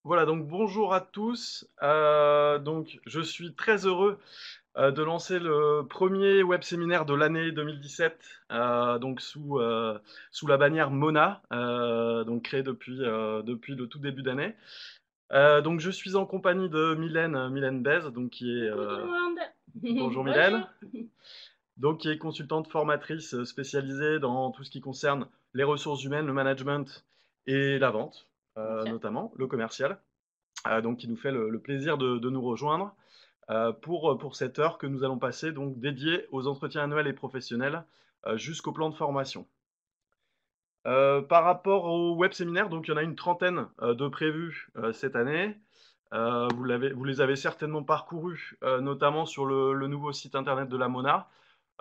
Voilà, donc bonjour à tous. Donc, je suis très heureux de lancer le premier web séminaire de l'année 2017, donc sous la bannière Mona, donc créée depuis le tout début d'année. Donc, je suis en compagnie de Mylène Bez, donc qui est Coucou tout le monde. bonjour Mylène, Bonjour. donc qui est consultante formatrice spécialisée dans tout ce qui concerne les ressources humaines, le management et la vente, Bien sûr. notamment le commercial. Donc qui nous fait le plaisir de nous rejoindre pour cette heure que nous allons passer donc dédiée aux entretiens annuels et professionnels jusqu'au plan de formation. Par rapport au web séminaire, donc il y en a une trentaine de prévus cette année. Vous les avez certainement parcourus, notamment sur le nouveau site internet de la Mona.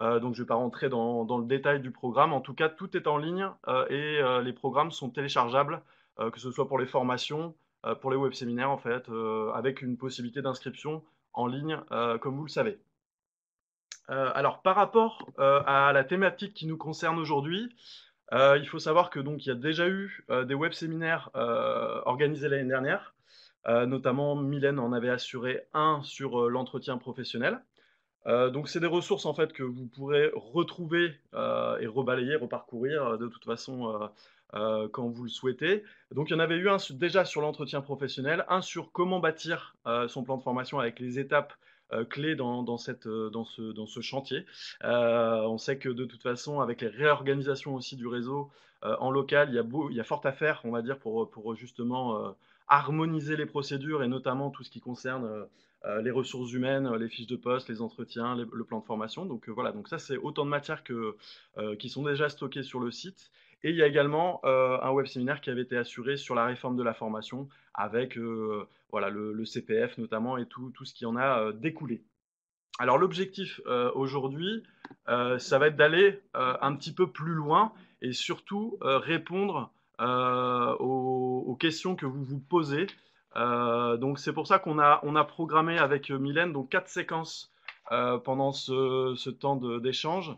Donc je ne vais pas rentrer dans le détail du programme. En tout cas, tout est en ligne et les programmes sont téléchargeables, que ce soit pour les formations, pour les web séminaires en fait, avec une possibilité d'inscription en ligne, comme vous le savez. Alors par rapport à la thématique qui nous concerne aujourd'hui, il faut savoir que donc il y a déjà eu des web séminaires organisés l'année dernière. Notamment, Mylène en avait assuré un sur l'entretien professionnel. Donc c'est des ressources en fait que vous pourrez retrouver et rebalayer, reparcourir de toute façon quand vous le souhaitez. Donc il y en avait eu un déjà sur l'entretien professionnel, un sur comment bâtir son plan de formation avec les étapes clés dans ce chantier. On sait que de toute façon, avec les réorganisations aussi du réseau en local, il y a fort à faire, on va dire, pour justement harmoniser les procédures et notamment tout ce qui concerne les ressources humaines, les fiches de poste, les entretiens, le plan de formation. Donc voilà, donc ça c'est autant de matières qui sont déjà stockées sur le site. Et il y a également un web séminaire qui avait été assuré sur la réforme de la formation avec voilà, le CPF notamment et tout ce qui en a découlé. Alors l'objectif aujourd'hui, ça va être d'aller un petit peu plus loin et surtout répondre aux questions que vous vous posez. Donc c'est pour ça on a programmé avec Mylène donc quatre séquences pendant ce temps d'échange.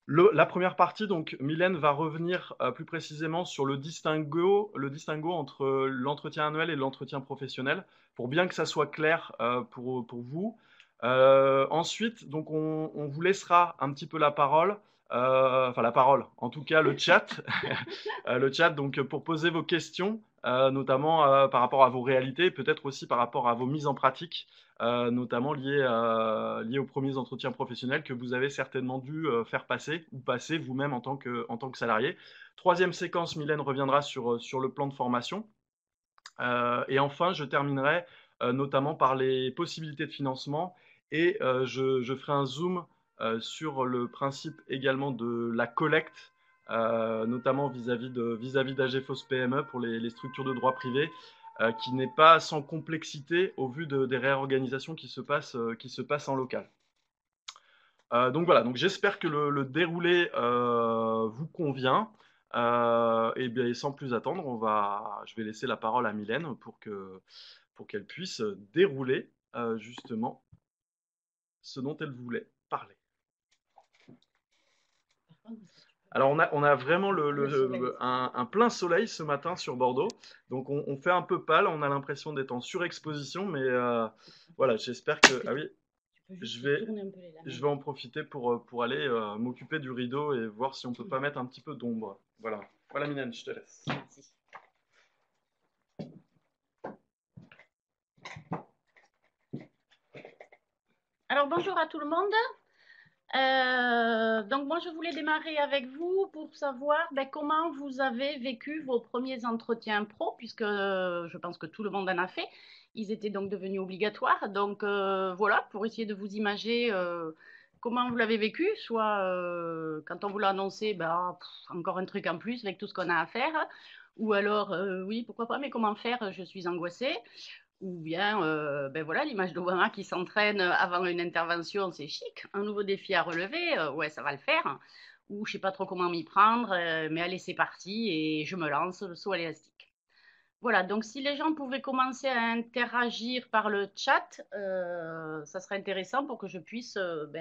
La première partie, donc Mylène va revenir plus précisément sur le distinguo entre l'entretien annuel et l'entretien professionnel, pour bien que ça soit clair pour vous. Ensuite, donc on vous laissera un petit peu la parole, enfin la parole, en tout cas le chat, le chat donc pour poser vos questions, notamment par rapport à vos réalités, peut-être aussi par rapport à vos mises en pratique, notamment liées aux premiers entretiens professionnels que vous avez certainement dû faire passer ou passer vous-même en tant que salarié. Troisième séquence, Mylène reviendra sur le plan de formation. Et enfin, je terminerai notamment par les possibilités de financement et je ferai un zoom sur le principe également de la collecte, notamment vis-à-vis d'AGFOS PME pour les structures de droit privé, qui n'est pas sans complexité au vu des réorganisations qui se passent en local. Donc voilà, donc j'espère que le déroulé vous convient. Et bien, sans plus attendre, je vais laisser la parole à Mylène pour qu'elle puisse dérouler justement ce dont elle voulait parler. Par contre, est-ce que tu peux Alors on a vraiment le soleil? un plein soleil ce matin sur Bordeaux, donc on fait un peu pâle, on a l'impression d'être en surexposition, mais voilà, j'espère que... Ah oui, Tu peux je juste vais, tourner un peu les je lames. vais en profiter pour aller m'occuper du rideau et voir si on peut pas mettre un petit peu d'ombre. Voilà. Voilà, Mylène, je te laisse. Merci. Alors bonjour à tout le monde. Donc moi je voulais démarrer avec vous pour savoir comment vous avez vécu vos premiers entretiens pro, puisque je pense que tout le monde en a fait. Ils étaient donc devenus obligatoires. Donc voilà, pour essayer de vous imager comment vous l'avez vécu, soit quand on vous l'a annoncé, encore un truc en plus avec tout ce qu'on a à faire, ou alors oui, pourquoi pas, mais comment faire, je suis angoissée. Ou bien, voilà, l'image d'Obama qui s'entraîne avant une intervention, c'est chic. Un nouveau défi à relever, ouais, ça va le faire. Ou je sais pas trop comment m'y prendre, mais allez, c'est parti et je me lance, le saut à l'élastique. Voilà, donc si les gens pouvaient commencer à interagir par le chat, ça serait intéressant pour que je puisse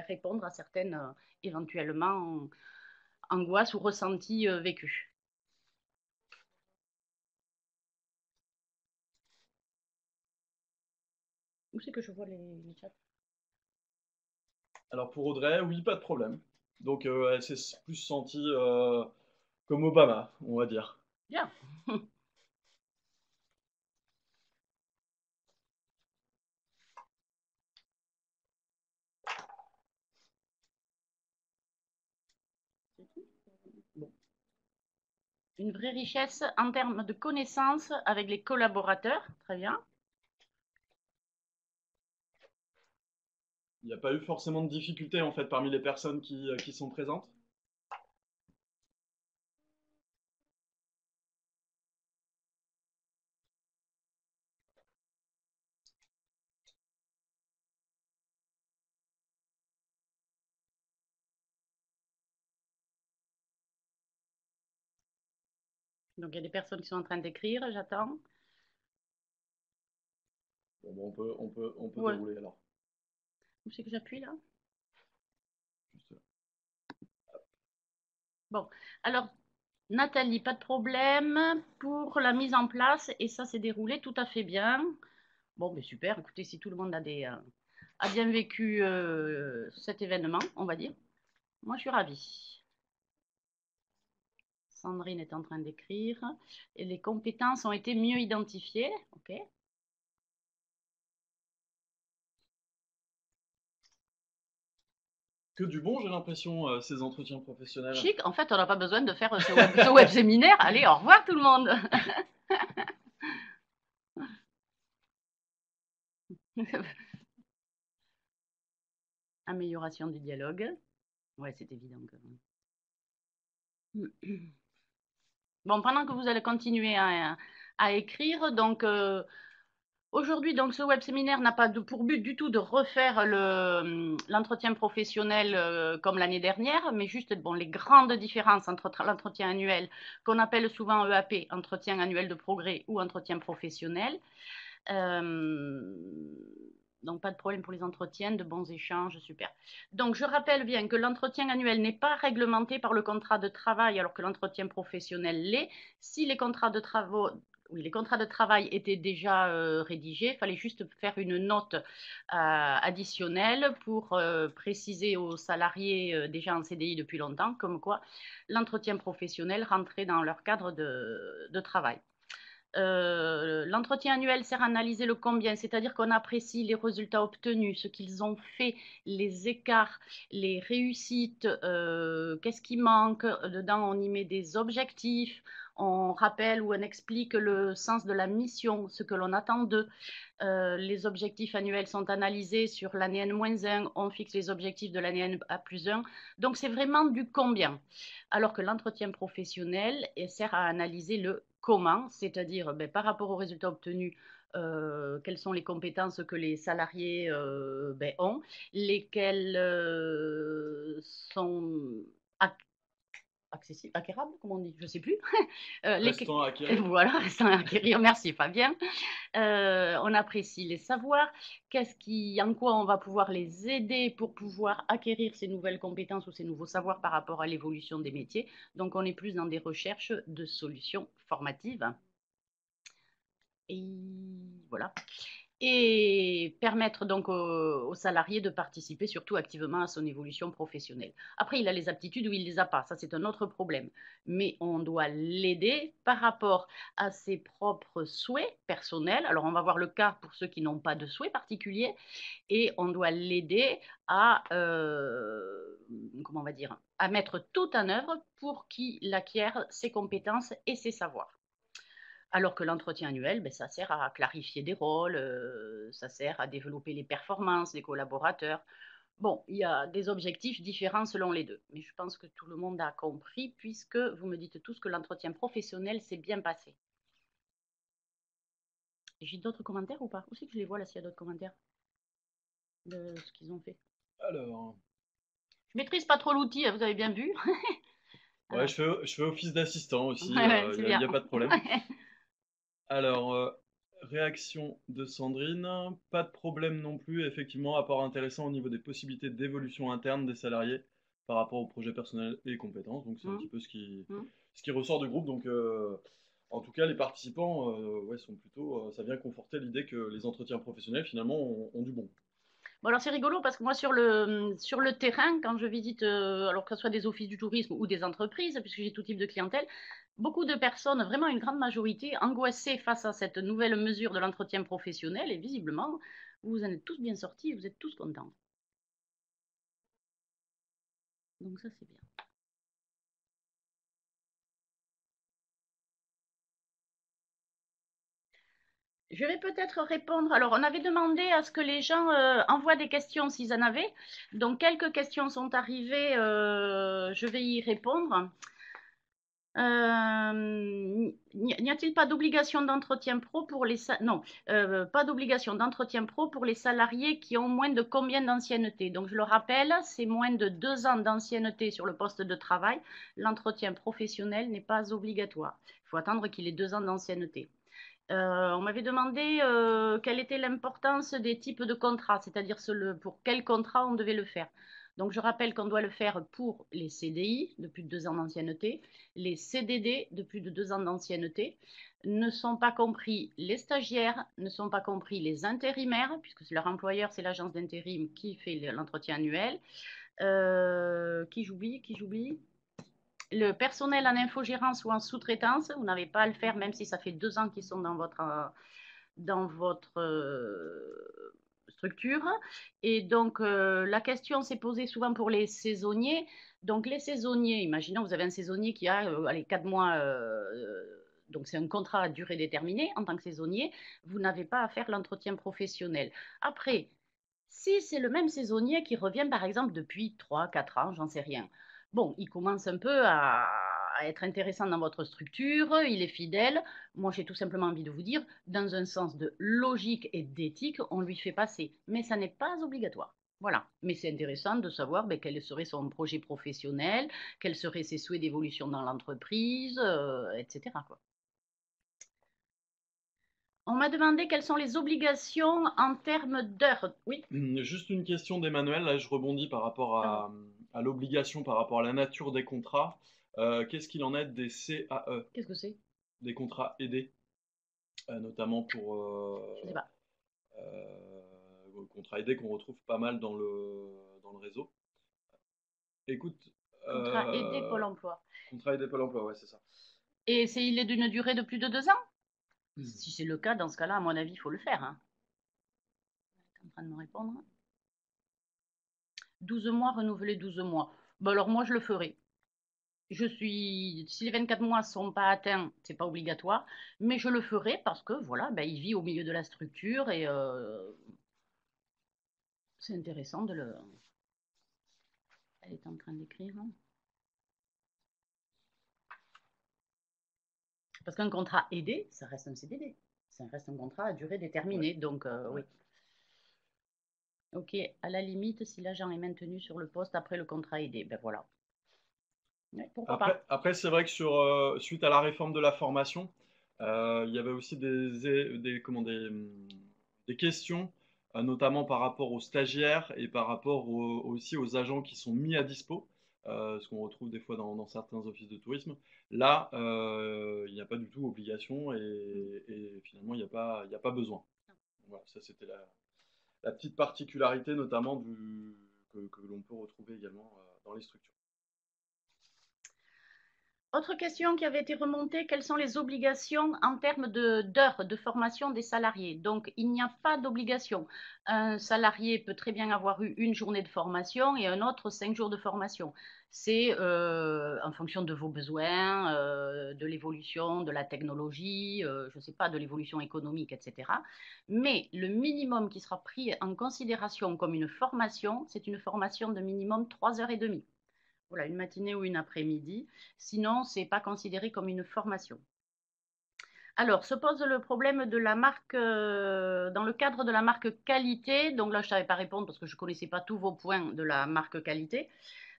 répondre à certaines éventuellement angoisses ou ressentis vécus. Où c'est que je vois les chats? Alors pour Audrey, oui, pas de problème. Donc elle s'est plus sentie comme Obama, on va dire. Bien. Bon. Une vraie richesse en termes de connaissances avec les collaborateurs. Très bien. Il n'y a pas eu forcément de difficultés en fait parmi les personnes qui sont présentes. Donc il y a des personnes qui sont en train d'écrire, j'attends. Bon, bon, on peut Ouais. dérouler alors. Où c'est que j'appuie là? Juste là. Bon, alors Nathalie, pas de problème pour la mise en place et ça s'est déroulé tout à fait bien. Bon, mais super. Écoutez, si tout le monde a bien vécu cet événement, on va dire, moi je suis ravie. Sandrine est en train d'écrire et les compétences ont été mieux identifiées. Ok. Que du bon, j'ai l'impression, ces entretiens professionnels. Chic. En fait, on n'a pas besoin de faire ce web séminaire. Allez, au revoir tout le monde. Amélioration du dialogue. Ouais, c'est évident. Bon, pendant que vous allez continuer à écrire, donc aujourd'hui, donc ce web séminaire n'a pas pour but du tout de refaire l'entretien professionnel comme l'année dernière, mais juste bon, les grandes différences entre l'entretien annuel qu'on appelle souvent EAP, entretien annuel de progrès ou entretien professionnel. Euh, donc pas de problème pour les entretiens, de bons échanges, super. Donc je rappelle bien que l'entretien annuel n'est pas réglementé par le contrat de travail alors que l'entretien professionnel l'est. Si les contrats de travaux oui, les contrats de travail étaient déjà rédigés. Il fallait juste faire une note additionnelle pour préciser aux salariés déjà en CDI depuis longtemps, comme quoi l'entretien professionnel rentrait dans leur cadre de travail. L'entretien annuel sert à analyser le combien, c'est-à-dire qu'on apprécie les résultats obtenus, ce qu'ils ont fait, les écarts, les réussites, qu'est-ce qui manque. Dedans, on y met des objectifs, on rappelle ou on explique le sens de la mission, ce que l'on attend d'eux. Les objectifs annuels sont analysés sur l'année N-1, on fixe les objectifs de l'année N à plus 1. Donc, c'est vraiment du combien. Alors que l'entretien professionnel sert à analyser le comment, c'est-à-dire ben, par rapport aux résultats obtenus, quelles sont les compétences que les salariés ben, ont, lesquelles sont accessibles, acquérables, comment on dit, je ne sais plus. Restant à acquérir. Voilà, restant à acquérir, merci Fabien. On apprécie les savoirs, en quoi on va pouvoir les aider pour pouvoir acquérir ces nouvelles compétences ou ces nouveaux savoirs par rapport à l'évolution des métiers. Donc, on est plus dans des recherches de solutions formatives. Et voilà. Et permettre donc aux salariés de participer surtout activement à son évolution professionnelle. Après, il a les aptitudes ou il ne les a pas, ça c'est un autre problème. Mais on doit l'aider par rapport à ses propres souhaits personnels. Alors on va voir le cas pour ceux qui n'ont pas de souhaits particuliers et on doit l'aider comment on va dire, à mettre tout en œuvre pour qu'il acquiert ses compétences et ses savoirs. Alors que l'entretien annuel, ben, ça sert à clarifier des rôles, ça sert à développer les performances des collaborateurs. Bon, il y a des objectifs différents selon les deux, mais je pense que tout le monde a compris puisque vous me dites tous que l'entretien professionnel s'est bien passé. J'ai d'autres commentaires ou pas? Où c'est que je les vois là s'il y a d'autres commentaires de ce qu'ils ont fait? Alors, Je maîtrise pas trop l'outil, vous avez bien vu. ouais, Alors, je fais office d'assistant aussi, ouais, ouais, il c'est n'y a, bien. y a pas de problème. Alors, réaction de Sandrine, pas de problème non plus, effectivement, apport intéressant au niveau des possibilités d'évolution interne des salariés par rapport aux projets personnels et compétences. Donc c'est un petit peu ce qui ressort du groupe. Donc En tout cas, les participants ouais, sont plutôt, ça vient conforter l'idée que les entretiens professionnels, finalement, ont du bon. Bon, alors c'est rigolo parce que moi, sur le terrain, quand je visite, alors que ce soit des offices du tourisme ou des entreprises, puisque j'ai tout type de clientèle, beaucoup de personnes, vraiment une grande majorité, angoissées face à cette nouvelle mesure de l'entretien professionnel. Et visiblement, vous en êtes tous bien sortis et vous êtes tous contents. Donc ça, c'est bien. Je vais peut-être répondre. Alors, on avait demandé à ce que les gens envoient des questions s'ils en avaient. Donc, quelques questions sont arrivées. Je vais y répondre. N'y a-t-il pas d'obligation d'entretien pro pour les non, pas d'obligation d'entretien pro pour les salariés qui ont moins de combien d'ancienneté? Donc je le rappelle, c'est moins de 2 ans d'ancienneté sur le poste de travail. L'entretien professionnel n'est pas obligatoire. Il faut attendre qu'il ait 2 ans d'ancienneté. On m'avait demandé quelle était l'importance des types de contrats, c'est-à-dire pour quel contrat on devait le faire. Donc je rappelle qu'on doit le faire pour les CDI de plus de 2 ans d'ancienneté, les CDD de plus de 2 ans d'ancienneté. Ne sont pas compris les stagiaires, ne sont pas compris les intérimaires, puisque leur employeur, c'est l'agence d'intérim qui fait l'entretien annuel. Qui j'oublie le personnel en infogérance ou en sous-traitance, vous n'avez pas à le faire même si ça fait 2 ans qu'ils sont dans votre structure. Et donc, la question s'est posée souvent pour les saisonniers. Donc, les saisonniers, imaginons vous avez un saisonnier qui a allez, 4 mois, donc c'est un contrat à durée déterminée en tant que saisonnier, vous n'avez pas à faire l'entretien professionnel. Après, si c'est le même saisonnier qui revient par exemple depuis 3, 4 ans, j'en sais rien, bon, il commence un peu à être intéressant dans votre structure, il est fidèle. Moi, j'ai tout simplement envie de vous dire, dans un sens de logique et d'éthique, on lui fait passer. Mais ça n'est pas obligatoire. Voilà. Mais c'est intéressant de savoir ben, quel serait son projet professionnel, quels seraient ses souhaits d'évolution dans l'entreprise, etc., quoi. On m'a demandé quelles sont les obligations en termes d'heures. Oui, Juste une question d'Emmanuel, là je rebondis par rapport pardon. à l'obligation, par rapport à la nature des contrats. Qu'est-ce qu'il en est des CAE, Qu'est-ce que c'est? des contrats aidés, notamment pour Je ne sais pas. contrats aidés qu'on retrouve pas mal dans le réseau. Écoute, Contrat aidé euh, Pôle emploi. contrat aidé Pôle emploi, ouais, c'est ça. Et il est d'une durée de plus de 2 ans? Si c'est le cas, dans ce cas-là, à mon avis, il faut le faire, hein. Tu es en train de me répondre. 12 mois, renouveler 12 mois. Bon, alors moi, je le ferai. Si les 24 mois ne sont pas atteints, c'est pas obligatoire, mais je le ferai parce que voilà, ben, il vit au milieu de la structure et c'est intéressant de le. Elle est en train d'écrire, hein. Parce qu'un contrat aidé, ça reste un CDD. Ça reste un contrat à durée Ouais, déterminée. Donc, ouais. oui. Ok, à la limite, si l'agent est maintenu sur le poste après le contrat aidé, ben voilà. Ouais, pourquoi pas? Après c'est vrai que suite à la réforme de la formation, il y avait aussi des questions, notamment par rapport aux stagiaires et par rapport aussi aux agents qui sont mis à dispo, ce qu'on retrouve des fois dans certains offices de tourisme. Là, il n'y a pas du tout obligation et finalement, il n'y a pas besoin. Voilà, ça c'était la petite particularité notamment que l'on peut retrouver également dans les structures. Autre question qui avait été remontée, quelles sont les obligations en termes d'heures de formation des salariés? Donc, il n'y a pas d'obligation. Un salarié peut très bien avoir eu une journée de formation et un autre 5 jours de formation. C'est en fonction de vos besoins, de l'évolution, de la technologie, je ne sais pas, de l'évolution économique, etc. Mais le minimum qui sera pris en considération comme une formation, c'est une formation de minimum 3 heures et demie. Voilà, une matinée ou une après-midi. Sinon, ce n'est pas considéré comme une formation. Alors, se pose le problème de la marque, dans le cadre de la marque qualité. Donc là, je ne savais pas répondre parce que je ne connaissais pas tous vos points de la marque qualité.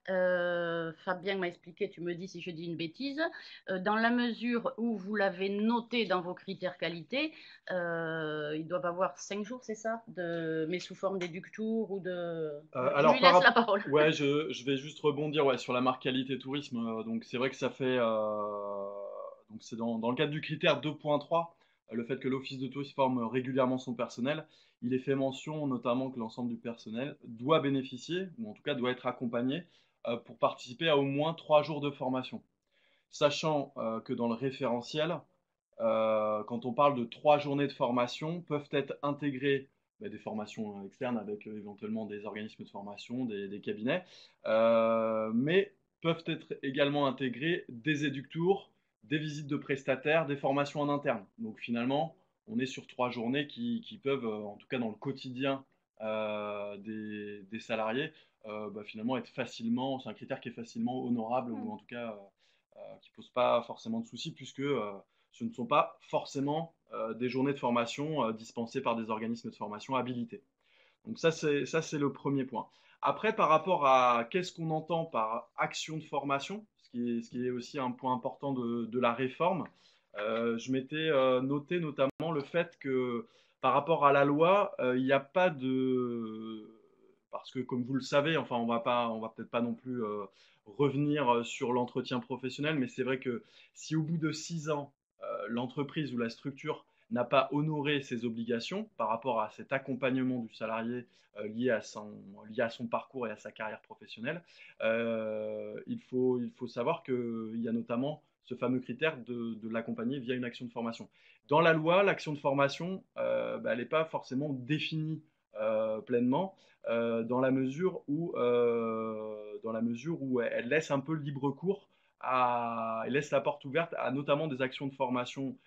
Fabien m'a expliqué, tu me dis si je dis une bêtise, dans la mesure où vous l'avez noté dans vos critères qualité, ils doivent avoir 5 jours, c'est ça, mais sous forme d'éductour ou de. Je Alors, lui laisse la parole. ouais, je vais juste rebondir ouais, sur la marque qualité tourisme. Donc, c'est vrai que ça fait donc c'est dans le cadre du critère 2.3, le fait que l'Office de tourisme forme régulièrement son personnel. Il est fait mention notamment que l'ensemble du personnel doit bénéficier, ou en tout cas doit être accompagné, pour participer à au moins 3 jours de formation. Sachant que dans le référentiel, quand on parle de 3 journées de formation, peuvent être intégrées des formations externes avec éventuellement des organismes de formation, des cabinets, mais peuvent être également intégrées des éductours, des visites de prestataires, des formations en interne. Donc finalement, on est sur 3 journées qui peuvent, en tout cas dans le quotidien des salariés, finalement être facilement, c'est un critère qui est facilement honorable ou en tout cas qui ne pose pas forcément de soucis puisque ce ne sont pas forcément des journées de formation dispensées par des organismes de formation habilités. Donc ça, c'est le premier point. Après, par rapport à qu'est-ce qu'on entend par action de formation, ce qui est aussi un point important de la réforme, je m'étais noté notamment le fait que par rapport à la loi, il n'y a pas de... Parce que comme vous le savez, enfin on va peut-être pas non plus revenir sur l'entretien professionnel, mais c'est vrai que si au bout de 6 ans, l'entreprise ou la structure n'a pas honoré ses obligations par rapport à cet accompagnement du salarié lié à son parcours et à sa carrière professionnelle, il faut savoir qu'il y a notamment ce fameux critère de l'accompagner via une action de formation. Dans la loi, l'action de formation, elle n'est pas forcément définie pleinement dans la mesure où elle laisse un peu le libre cours elle laisse la porte ouverte à notamment des actions de formation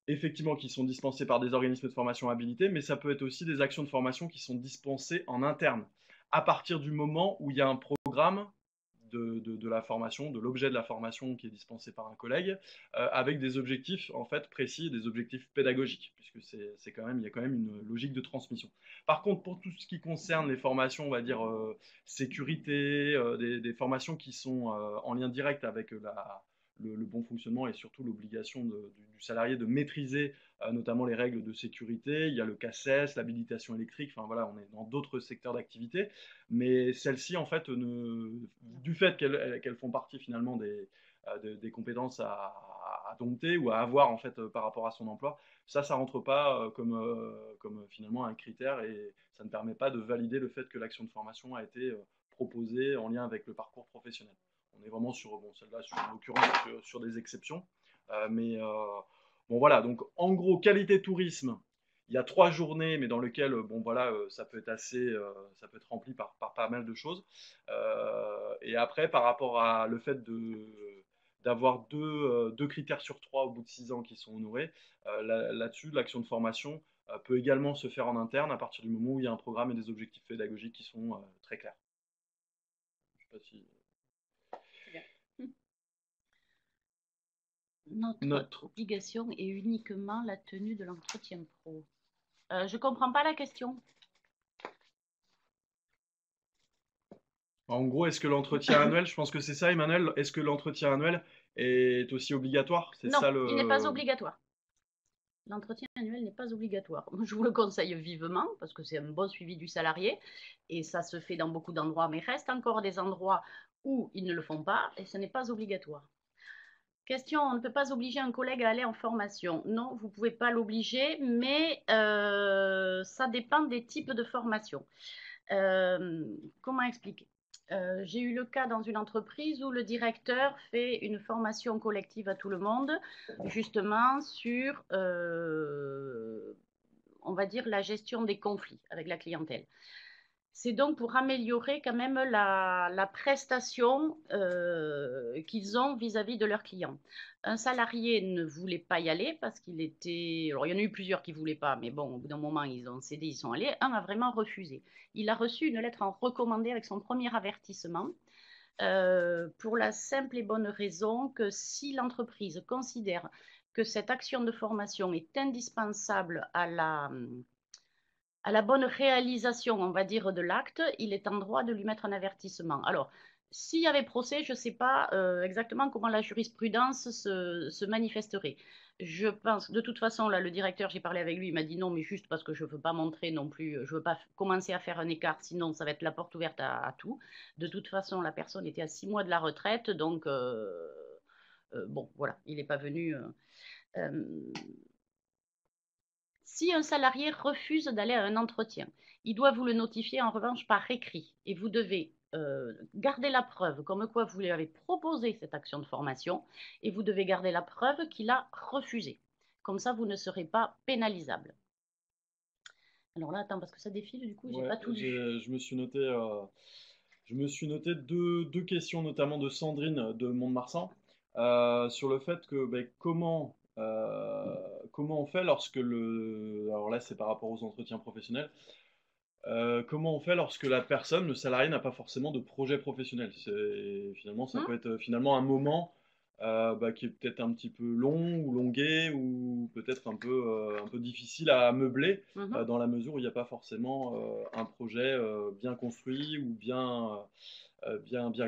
effectivement qui sont dispensées par des organismes de formation habilités, mais ça peut être aussi des actions de formation qui sont dispensées en interne. À partir du moment où il y a un programme de la formation, de l'objet de la formation qui est dispensé par un collègue, avec des objectifs en fait précis, des objectifs pédagogiques, puisque il y a quand même une logique de transmission. Par contre, pour tout ce qui concerne les formations, on va dire sécurité, des formations qui sont en lien direct avec le bon fonctionnement et surtout l'obligation du salarié de maîtriser notamment les règles de sécurité. Il y a le CACES, l'habilitation électrique, enfin voilà, on est dans d'autres secteurs d'activité, mais celles-ci, en fait, du fait qu'elles font partie finalement des compétences à dompter ou à avoir en fait par rapport à son emploi, ça rentre pas comme finalement un critère et ça ne permet pas de valider le fait que l'action de formation a été proposée en lien avec le parcours professionnel. On est vraiment sur, bon, celle-là, en l'occurrence, sur des exceptions. Mais bon, voilà. Donc, en gros, qualité tourisme, il y a 3 journées, mais dans lesquelles, bon, voilà, ça peut être ça peut être rempli par pas mal de choses. Et après, par rapport à le fait d'avoir deux critères sur 3 au bout de 6 ans qui sont honorés, là-dessus, l'action de formation peut également se faire en interne à partir du moment où il y a un programme et des objectifs pédagogiques qui sont très clairs. Je sais pas si... Notre obligation est uniquement la tenue de l'entretien pro. Je ne comprends pas la question. En gros, est-ce que l'entretien annuel, je pense que c'est ça, Emmanuel, est-ce que l'entretien annuel est aussi obligatoire? C'est Non, ça il n'est pas le... obligatoire. L'entretien annuel n'est pas obligatoire. Je vous le conseille vivement parce que c'est un bon suivi du salarié et ça se fait dans beaucoup d'endroits, mais reste encore des endroits où ils ne le font pas et ce n'est pas obligatoire. Question, on ne peut pas obliger un collègue à aller en formation. Non, vous ne pouvez pas l'obliger, mais ça dépend des types de formation. Comment expliquer? J'ai eu le cas dans une entreprise où le directeur fait une formation collective à tout le monde, justement sur, on va dire, la gestion des conflits avec la clientèle. C'est donc pour améliorer quand même la prestation qu'ils ont vis-à-vis de leurs clients. Un salarié ne voulait pas y aller parce qu'il était... Alors, il y en a eu plusieurs qui ne voulaient pas, mais bon, au bout d'un moment, ils ont cédé, ils sont allés. Un a vraiment refusé. Il a reçu une lettre en recommandé avec son premier avertissement pour la simple et bonne raison que si l'entreprise considère que cette action de formation est indispensable à la bonne réalisation, on va dire, de l'acte, il est en droit de lui mettre un avertissement. Alors, s'il y avait procès, je ne sais pas exactement comment la jurisprudence se manifesterait. Je pense, de toute façon, là, le directeur, j'ai parlé avec lui, il m'a dit non, mais juste parce que je ne veux pas montrer non plus, je ne veux pas commencer à faire un écart, sinon ça va être la porte ouverte à tout. De toute façon, la personne était à 6 mois de la retraite, donc bon, voilà, il n'est pas venu. Euh, Si un salarié refuse d'aller à un entretien, il doit vous le notifier en revanche par écrit et vous devez garder la preuve comme quoi vous lui avez proposé cette action de formation et vous devez garder la preuve qu'il a refusé. Comme ça, vous ne serez pas pénalisable. Alors là, attends, parce que ça défile, du coup, j'ai Ouais, pas tout lu. je me suis noté deux questions, notamment de Sandrine de Mont-de-Marsan, sur le fait que ben, comment on fait lorsque alors là c'est par rapport aux entretiens professionnels, comment on fait lorsque la personne, le salarié, n'a pas forcément de projet professionnel? Finalement, ça Hmm. peut être finalement un moment bah, qui est peut-être un petit peu long ou longué ou peut-être un peu difficile à meubler Mhm, dans la mesure où il n'y a pas forcément un projet bien construit ou bien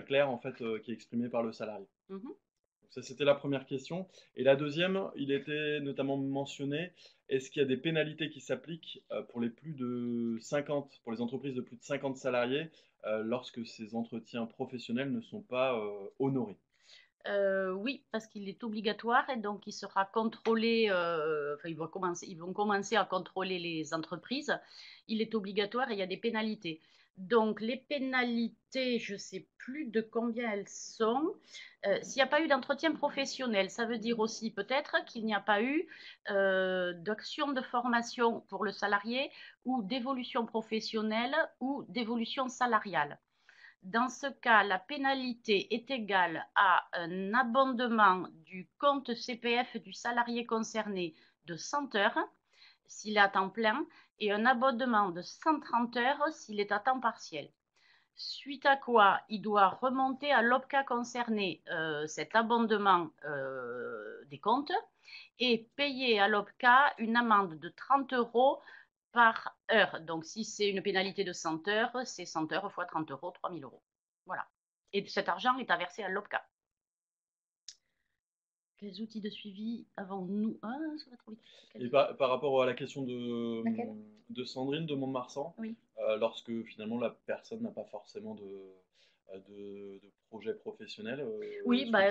clair en fait qui est exprimé par le salarié. mhm. Donc ça, c'était la première question. Et la deuxième, il était notamment mentionné, est-ce qu'il y a des pénalités qui s'appliquent pour les plus de 50, pour les entreprises de plus de 50 salariés, lorsque ces entretiens professionnels ne sont pas honorés? Oui, parce qu'il est obligatoire et donc il sera contrôlé, enfin ils vont commencer à contrôler les entreprises. Il est obligatoire et il y a des pénalités. Donc les pénalités, je ne sais plus de combien elles sont. S'il n'y a pas eu d'entretien professionnel, ça veut dire aussi peut-être qu'il n'y a pas eu d'action de formation pour le salarié ou d'évolution professionnelle ou d'évolution salariale. Dans ce cas, la pénalité est égale à un abondement du compte CPF du salarié concerné de 100 heures s'il est à temps plein et un abondement de 130 heures s'il est à temps partiel. Suite à quoi, il doit remonter à l'OPCA concerné cet abondement des comptes et payer à l'OPCA une amende de 30 euros par heure. Donc, si c'est une pénalité de 100 heures, c'est 100 heures fois 30 euros, 3000 euros. Voilà. Et cet argent est à verser à l'OPCA. Quels outils de suivi avons-nous? Ah, ça va trop vite. Et Quels... par rapport à la question Laquelle? de Sandrine de Mont-de-Marsan, Oui. lorsque finalement la personne n'a pas forcément de projet professionnel, Oui, bah,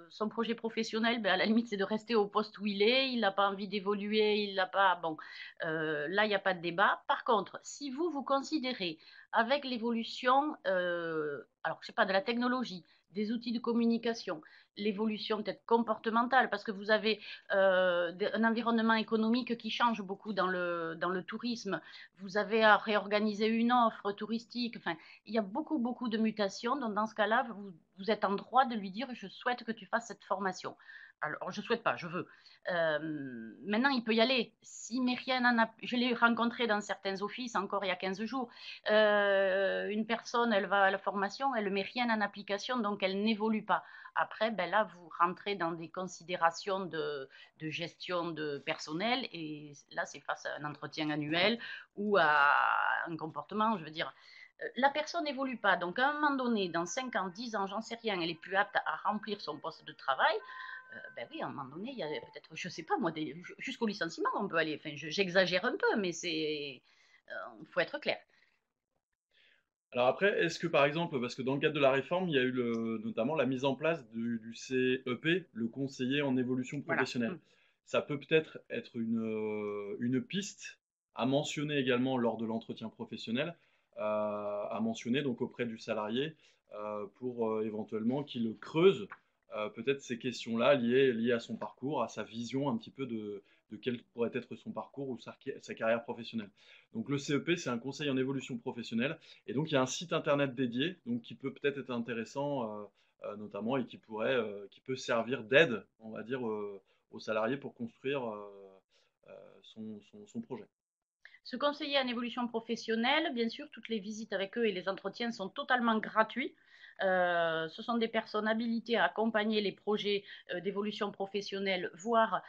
son projet professionnel, bah, à la limite, c'est de rester au poste où il est. Il n'a pas envie d'évoluer, il n'a pas. Bon, là, il n'y a pas de débat. Par contre, si vous, vous considérez avec l'évolution, alors je sais pas, de la technologie, des outils de communication, l'évolution peut-être comportementale, parce que vous avez un environnement économique qui change beaucoup dans le tourisme. Vous avez à réorganiser une offre touristique. Enfin, il y a beaucoup, beaucoup de mutations. Donc, dans ce cas-là, vous êtes en droit de lui dire, je souhaite que tu fasses cette formation. Alors, je souhaite pas, je veux. Maintenant, il peut y aller. S'il met rien en je l'ai rencontré dans certains offices encore il y a 15 jours. Une personne, elle va à la formation, elle ne met rien en application, donc elle n'évolue pas. Après, ben là, vous rentrez dans des considérations de gestion de personnel et là, c'est face à un entretien annuel ou à un comportement, je veux dire, la personne n'évolue pas. Donc, à un moment donné, dans 5 ans, 10 ans, j'en sais rien, elle est plus apte à remplir son poste de travail. Ben oui, à un moment donné, il y a peut-être, je sais pas moi, jusqu'au licenciement, on peut aller. Enfin, j'exagère un peu, mais c'est. Il faut être clair. Alors après, est-ce que par exemple, parce que dans le cadre de la réforme, il y a eu notamment la mise en place du CEP, le conseiller en évolution Voilà. professionnelle. Ça peut peut-être être une piste à mentionner également lors de l'entretien professionnel, à mentionner donc auprès du salarié pour éventuellement qu'il creuse peut-être ces questions-là liées à son parcours, à sa vision un petit peu de quel pourrait être son parcours ou sa carrière professionnelle. Donc le CEP, c'est un conseil en évolution professionnelle et donc, il y a un site internet dédié, donc qui peut peut-être être intéressant, notamment, et qui peut servir d'aide, on va dire, aux salariés pour construire son projet. Se conseiller en évolution professionnelle, bien sûr, toutes les visites avec eux et les entretiens sont totalement gratuits. Ce sont des personnes habilitées à accompagner les projets d'évolution professionnelle, voire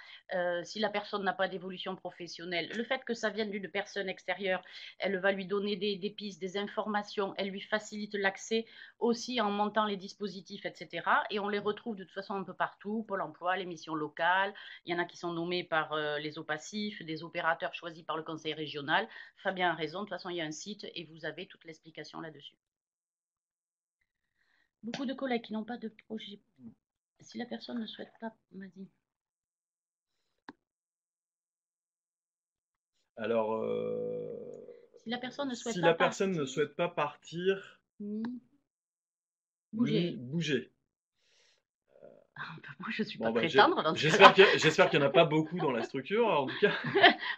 si la personne n'a pas d'évolution professionnelle, le fait que ça vienne d'une personne extérieure, elle va lui donner des pistes, des informations, elle lui facilite l'accès aussi en montant les dispositifs, etc. Et on les retrouve de toute façon un peu partout, Pôle emploi, les missions locales, il y en a qui sont nommés par les OPACIF, des opérateurs choisis par le conseil régional. Fabien a raison, de toute façon, il y a un site et vous avez toute l'explication là-dessus. Beaucoup de collègues qui n'ont pas de projet Si la personne ne souhaite pas, vas-y. Alors, Si la personne ne souhaite si pas la personne ne partir, souhaite pas partir ni ni bouger. bouger. Moi, je suis pas Bon, bah, très tendre dans ce j'espère cas-là. qu'il n'y en a pas beaucoup dans la structure, en tout cas.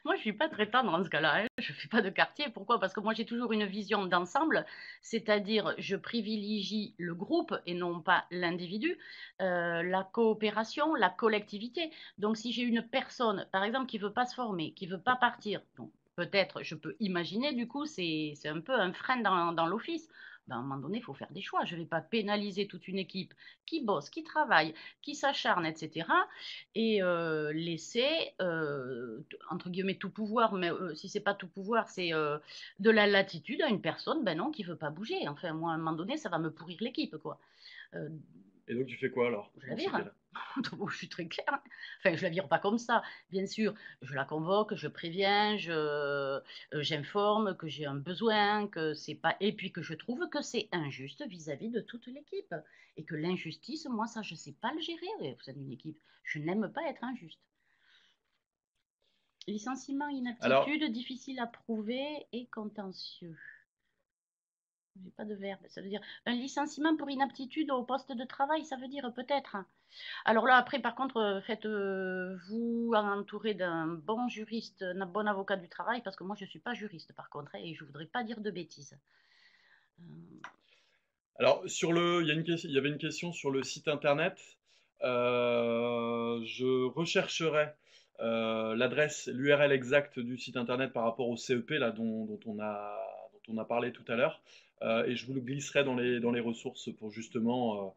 Moi, je suis pas très tendre dans ce cas-là, hein. Je fais pas de quartier. Pourquoi? Parce que moi, j'ai toujours une vision d'ensemble, c'est-à-dire je privilégie le groupe et non pas l'individu, la coopération, la collectivité. Donc, si j'ai une personne, par exemple, qui veut pas se former, qui veut pas partir, donc peut-être, je peux imaginer, du coup, c'est un peu un frein dans l'office. Ben, à un moment donné, il faut faire des choix. Je ne vais pas pénaliser toute une équipe qui bosse, qui travaille, qui s'acharne, etc. Et laisser, entre guillemets, tout pouvoir, mais si c'est pas tout pouvoir, c'est de la latitude à une personne, ben non, qui veut pas bouger. Enfin, moi, à un moment donné, ça va me pourrir l'équipe, quoi. Euh, Et donc, tu fais quoi alors, je la dans ces vire. cas-là? Je suis très claire. Enfin, je la vire pas comme ça. Bien sûr, je la convoque, je préviens, j'informe que j'ai un besoin, que c'est pas, et puis que je trouve que c'est injuste vis-à-vis de toute l'équipe. Et que l'injustice, moi, ça, je sais pas le gérer. Vous êtes une équipe. Je n'aime pas être injuste. Licenciement, Alors, inaptitude, difficile à prouver et contentieux. J'ai pas de verbe. Ça veut dire un licenciement pour inaptitude au poste de travail, ça veut dire peut-être. Alors là, après, par contre, faites-vous entourer d'un bon juriste, d'un bon avocat du travail, parce que moi, je ne suis pas juriste, par contre, hein, et je ne voudrais pas dire de bêtises. Euh, alors, il y avait une question sur le site internet. Je rechercherai l'URL exacte du site internet par rapport au CEP là, dont on a parlé tout à l'heure. Et je vous le glisserai dans les ressources pour justement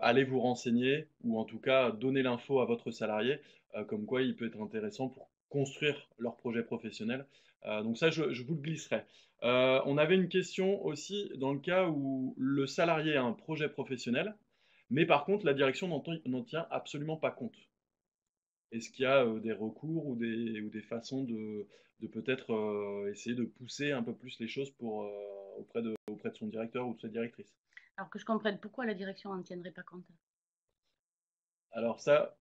aller vous renseigner ou en tout cas donner l'info à votre salarié, comme quoi il peut être intéressant pour construire leur projet professionnel. Donc ça, je vous le glisserai. On avait une question aussi dans le cas où le salarié a un projet professionnel, mais par contre la direction n'en tient absolument pas compte. Est-ce qu'il y a des recours ou des façons de peut-être essayer de pousser un peu plus les choses auprès de son directeur ou de sa directrice? alors que je comprenne pourquoi la direction n'en tiendrait pas compte. Alors ça,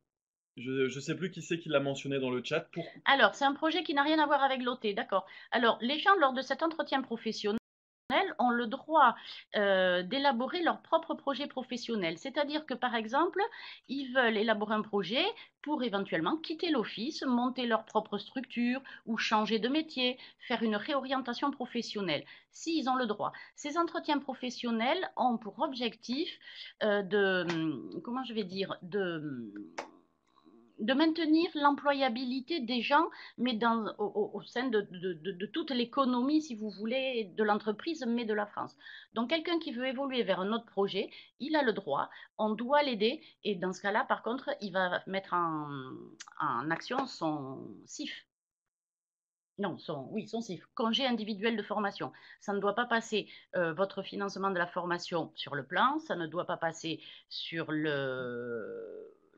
je ne sais plus qui c'est qui l'a mentionné dans le chat. Alors, c'est un projet qui n'a rien à voir avec l'OT, d'accord. Alors, les gens, lors de cet entretien professionnel, ont le droit d'élaborer leur propre projet professionnel. C'est-à-dire que, par exemple, ils veulent élaborer un projet pour éventuellement quitter l'office, monter leur propre structure ou changer de métier, faire une réorientation professionnelle, s'ils ont le droit. Ces entretiens professionnels ont pour objectif comment je vais dire, de maintenir l'employabilité des gens, mais au sein de toute l'économie, si vous voulez, de l'entreprise, mais de la France. Donc, quelqu'un qui veut évoluer vers un autre projet, il a le droit, on doit l'aider, et dans ce cas-là, par contre, il va mettre en action son CIF. Non, oui, son CIF, congé individuel de formation. Ça ne doit pas passer votre financement de la formation sur le plan, ça ne doit pas passer sur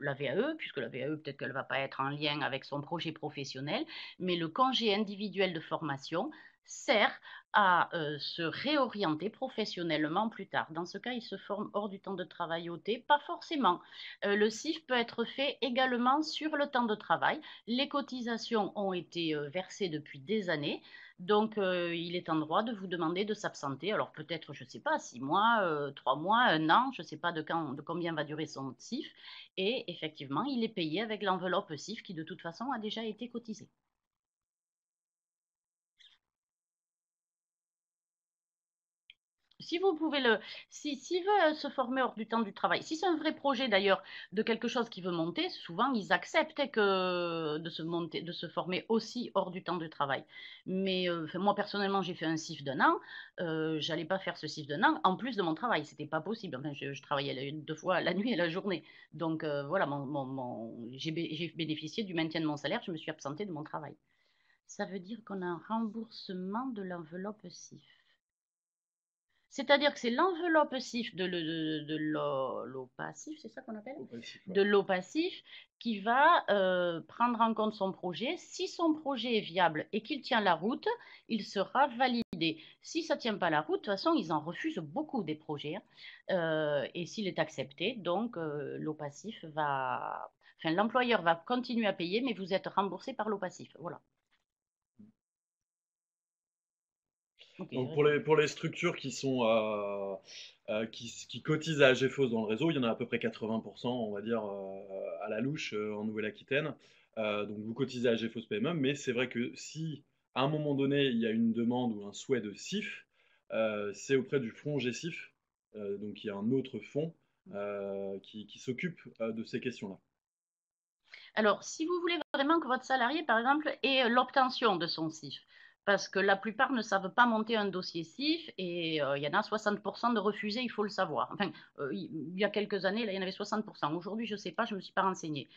la VAE, puisque la VAE, peut-être qu'elle ne va pas être en lien avec son projet professionnel, mais le congé individuel de formation sert à se réorienter professionnellement plus tard. Dans ce cas, il se forme hors du temps de travail ôté, pas forcément. Le CIF peut être fait également sur le temps de travail. Les cotisations ont été versées depuis des années, donc il est en droit de vous demander de s'absenter. Alors peut-être, je ne sais pas, 6 mois, 3 mois, un an, je ne sais pas de combien va durer son CIF. Et effectivement, il est payé avec l'enveloppe CIF qui de toute façon a déjà été cotisée. Si vous pouvez s'il veut se former hors du temps du travail, si c'est un vrai projet d'ailleurs de quelque chose qui veut monter, souvent ils acceptent de se former aussi hors du temps du travail. Mais enfin, moi personnellement, j'ai fait un CIF d'un an, j'allais pas faire ce CIF d'un an en plus de mon travail, c'était pas possible. Enfin, je travaillais 2 fois la nuit et la journée, donc voilà, j'ai bénéficié du maintien de mon salaire, je me suis absentée de mon travail. Ça veut dire qu'on a un remboursement de l'enveloppe CIF. C'est-à-dire que c'est l'enveloppe CIF de l'OPACIF, c'est ça qu'on appelle? Au passif, ouais. De l'OPACIF qui va prendre en compte son projet. Si son projet est viable et qu'il tient la route, il sera validé Si ça ne tient pas la route, de toute façon, ils en refusent beaucoup des projets, hein. Et s'il est accepté, donc l'OPACIF va, enfin, l'employeur va continuer à payer, mais vous êtes remboursé par l'OPACIF. Voilà. Ok, j'ai Donc répondu. pour les structures qui sont qui cotisent à AGFOS dans le réseau, il y en a à peu près 80%, on va dire, à la louche en Nouvelle-Aquitaine. Donc vous cotisez à AGFOS PME, mais c'est vrai que si à un moment donné il y a une demande ou un souhait de CIF, c'est auprès du fonds GECIF, donc il y a un autre fonds qui s'occupe de ces questions-là. Alors, si vous voulez vraiment que votre salarié, par exemple, ait l'obtention de son CIF, parce que la plupart ne savent pas monter un dossier CIF et il y en a 60% de refusés, il faut le savoir. Enfin, il y a quelques années, là, il y en avait 60%. Aujourd'hui, je ne sais pas, je ne me suis pas renseignée.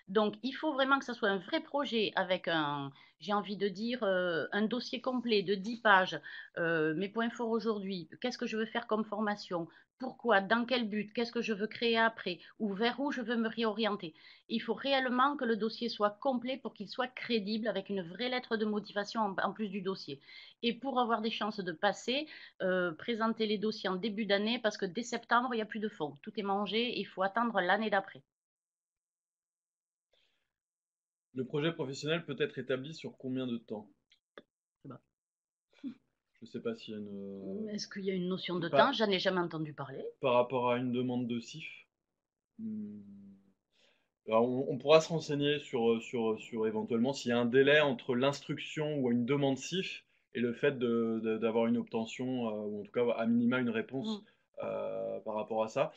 Donc, il faut vraiment que ce soit un vrai projet avec un, j'ai envie de dire, un dossier complet de 10 pages. Mes points forts aujourd'hui, qu'est-ce que je veux faire comme formation, pourquoi, dans quel but, qu'est-ce que je veux créer après, ou vers où je veux me réorienter. Il faut réellement que le dossier soit complet pour qu'il soit crédible avec une vraie lettre de motivation en plus du dossier. Et pour avoir des chances de passer, présenter les dossiers en début d'année parce que dès septembre, il n'y a plus de fonds. Tout est mangé, il faut attendre l'année d'après. Le projet professionnel peut être établi sur combien de temps? Je ne sais pas s'il y a une... Est-ce qu'il y a une notion de temps? Par, J'en ai jamais entendu parler. par rapport à une demande de CIF. Hmm. Alors, on pourra se renseigner sur éventuellement s'il y a un délai entre l'instruction ou une demande CIF et le fait d'avoir une obtention, ou en tout cas à minima une réponse Mm. par rapport à ça.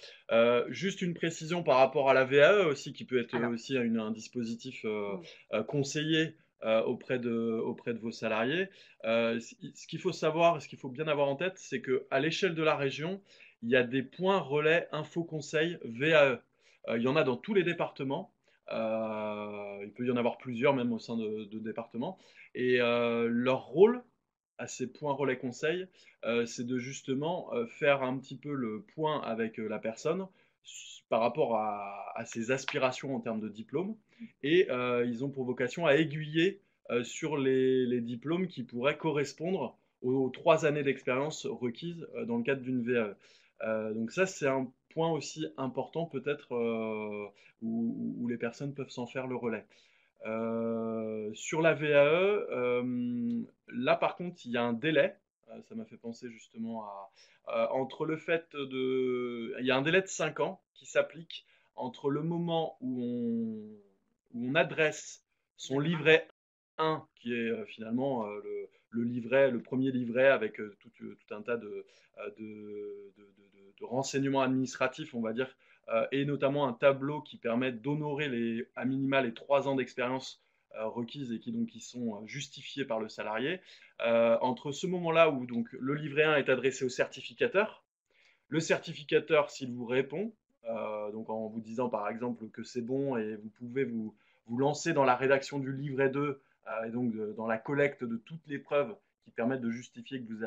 Juste une précision par rapport à la VAE aussi, qui peut être Alors, aussi un dispositif mm. conseillé auprès de vos salariés. Ce qu'il faut savoir, ce qu'il faut bien avoir en tête, c'est qu'à l'échelle de la région, il y a des points relais info conseil VAE. Il y en a dans tous les départements. Il peut y en avoir plusieurs, même au sein de départements. Et leur rôle à ces points relais conseils, c'est de justement faire un petit peu le point avec la personne par rapport à ses aspirations en termes de diplôme. Et ils ont pour vocation à aiguiller sur les diplômes qui pourraient correspondre aux 3 années d'expérience requises dans le cadre d'une VAE. Donc ça, c'est un point aussi important peut-être où les personnes peuvent s'en faire le relais. Sur la VAE, là par contre, il y a un délai. Ça m'a fait penser justement entre le fait de... Il y a un délai de 5 ans qui s'applique entre le moment où on adresse La son demande. livret 1, qui est finalement le livret, le premier livret avec tout un tas de renseignements administratifs, on va dire, et notamment un tableau qui permet d'honorer à minima les 3 ans d'expérience requises et qui sont justifiées par le salarié. Entre ce moment-là où donc, le livret 1 est adressé au certificateur, le certificateur, s'il vous répond, donc en vous disant par exemple que c'est bon et vous pouvez vous lancer dans la rédaction du livret 2 et donc dans la collecte de toutes les preuves qui permettent de justifier que vous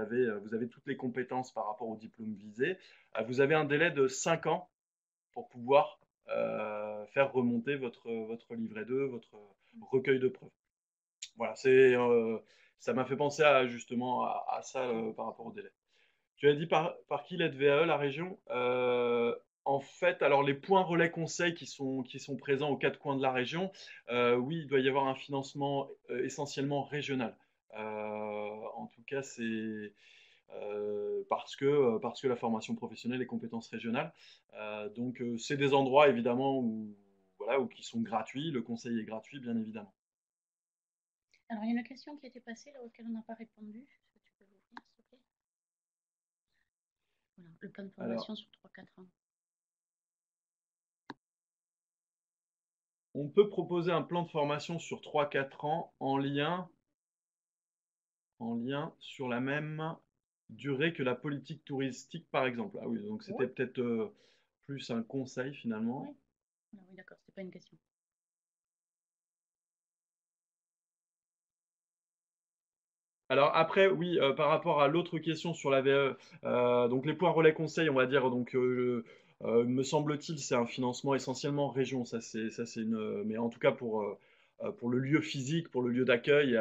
avez toutes les compétences par rapport au diplôme visé, vous avez un délai de 5 ans pour pouvoir faire remonter votre livret 2, votre recueil de preuves. Voilà, ça m'a fait penser justement à ça par rapport au délai. Tu as dit par qui l'aide VAE, la région? En fait, alors les points relais conseils qui sont présents aux 4 coins de la région, oui, il doit y avoir un financement essentiellement régional. En tout cas, c'est parce que la formation professionnelle est compétence régionale. Donc, c'est des endroits évidemment voilà, qui sont gratuits. Le conseil est gratuit, bien évidemment. Alors, il y a une question qui a été passée là auquel on n'a pas répondu. Est-ce que tu peux l'ouvrir, s'il te plaît? Voilà, le plan de Alors, formation sur 3-4 ans. on peut proposer un plan de formation sur 3-4 ans en lien sur la même durée que la politique touristique, par exemple. Ah oui, donc Oui, c'était peut-être plus un conseil oui. finalement. Alors, oui, d'accord, c'était pas une question. Alors après, oui, par rapport à l'autre question sur la VE, donc les points relais conseils, on va dire, donc me semble-t-il, c'est un financement essentiellement région. Ça c'est une, mais en tout cas pour le lieu physique, pour le lieu d'accueil,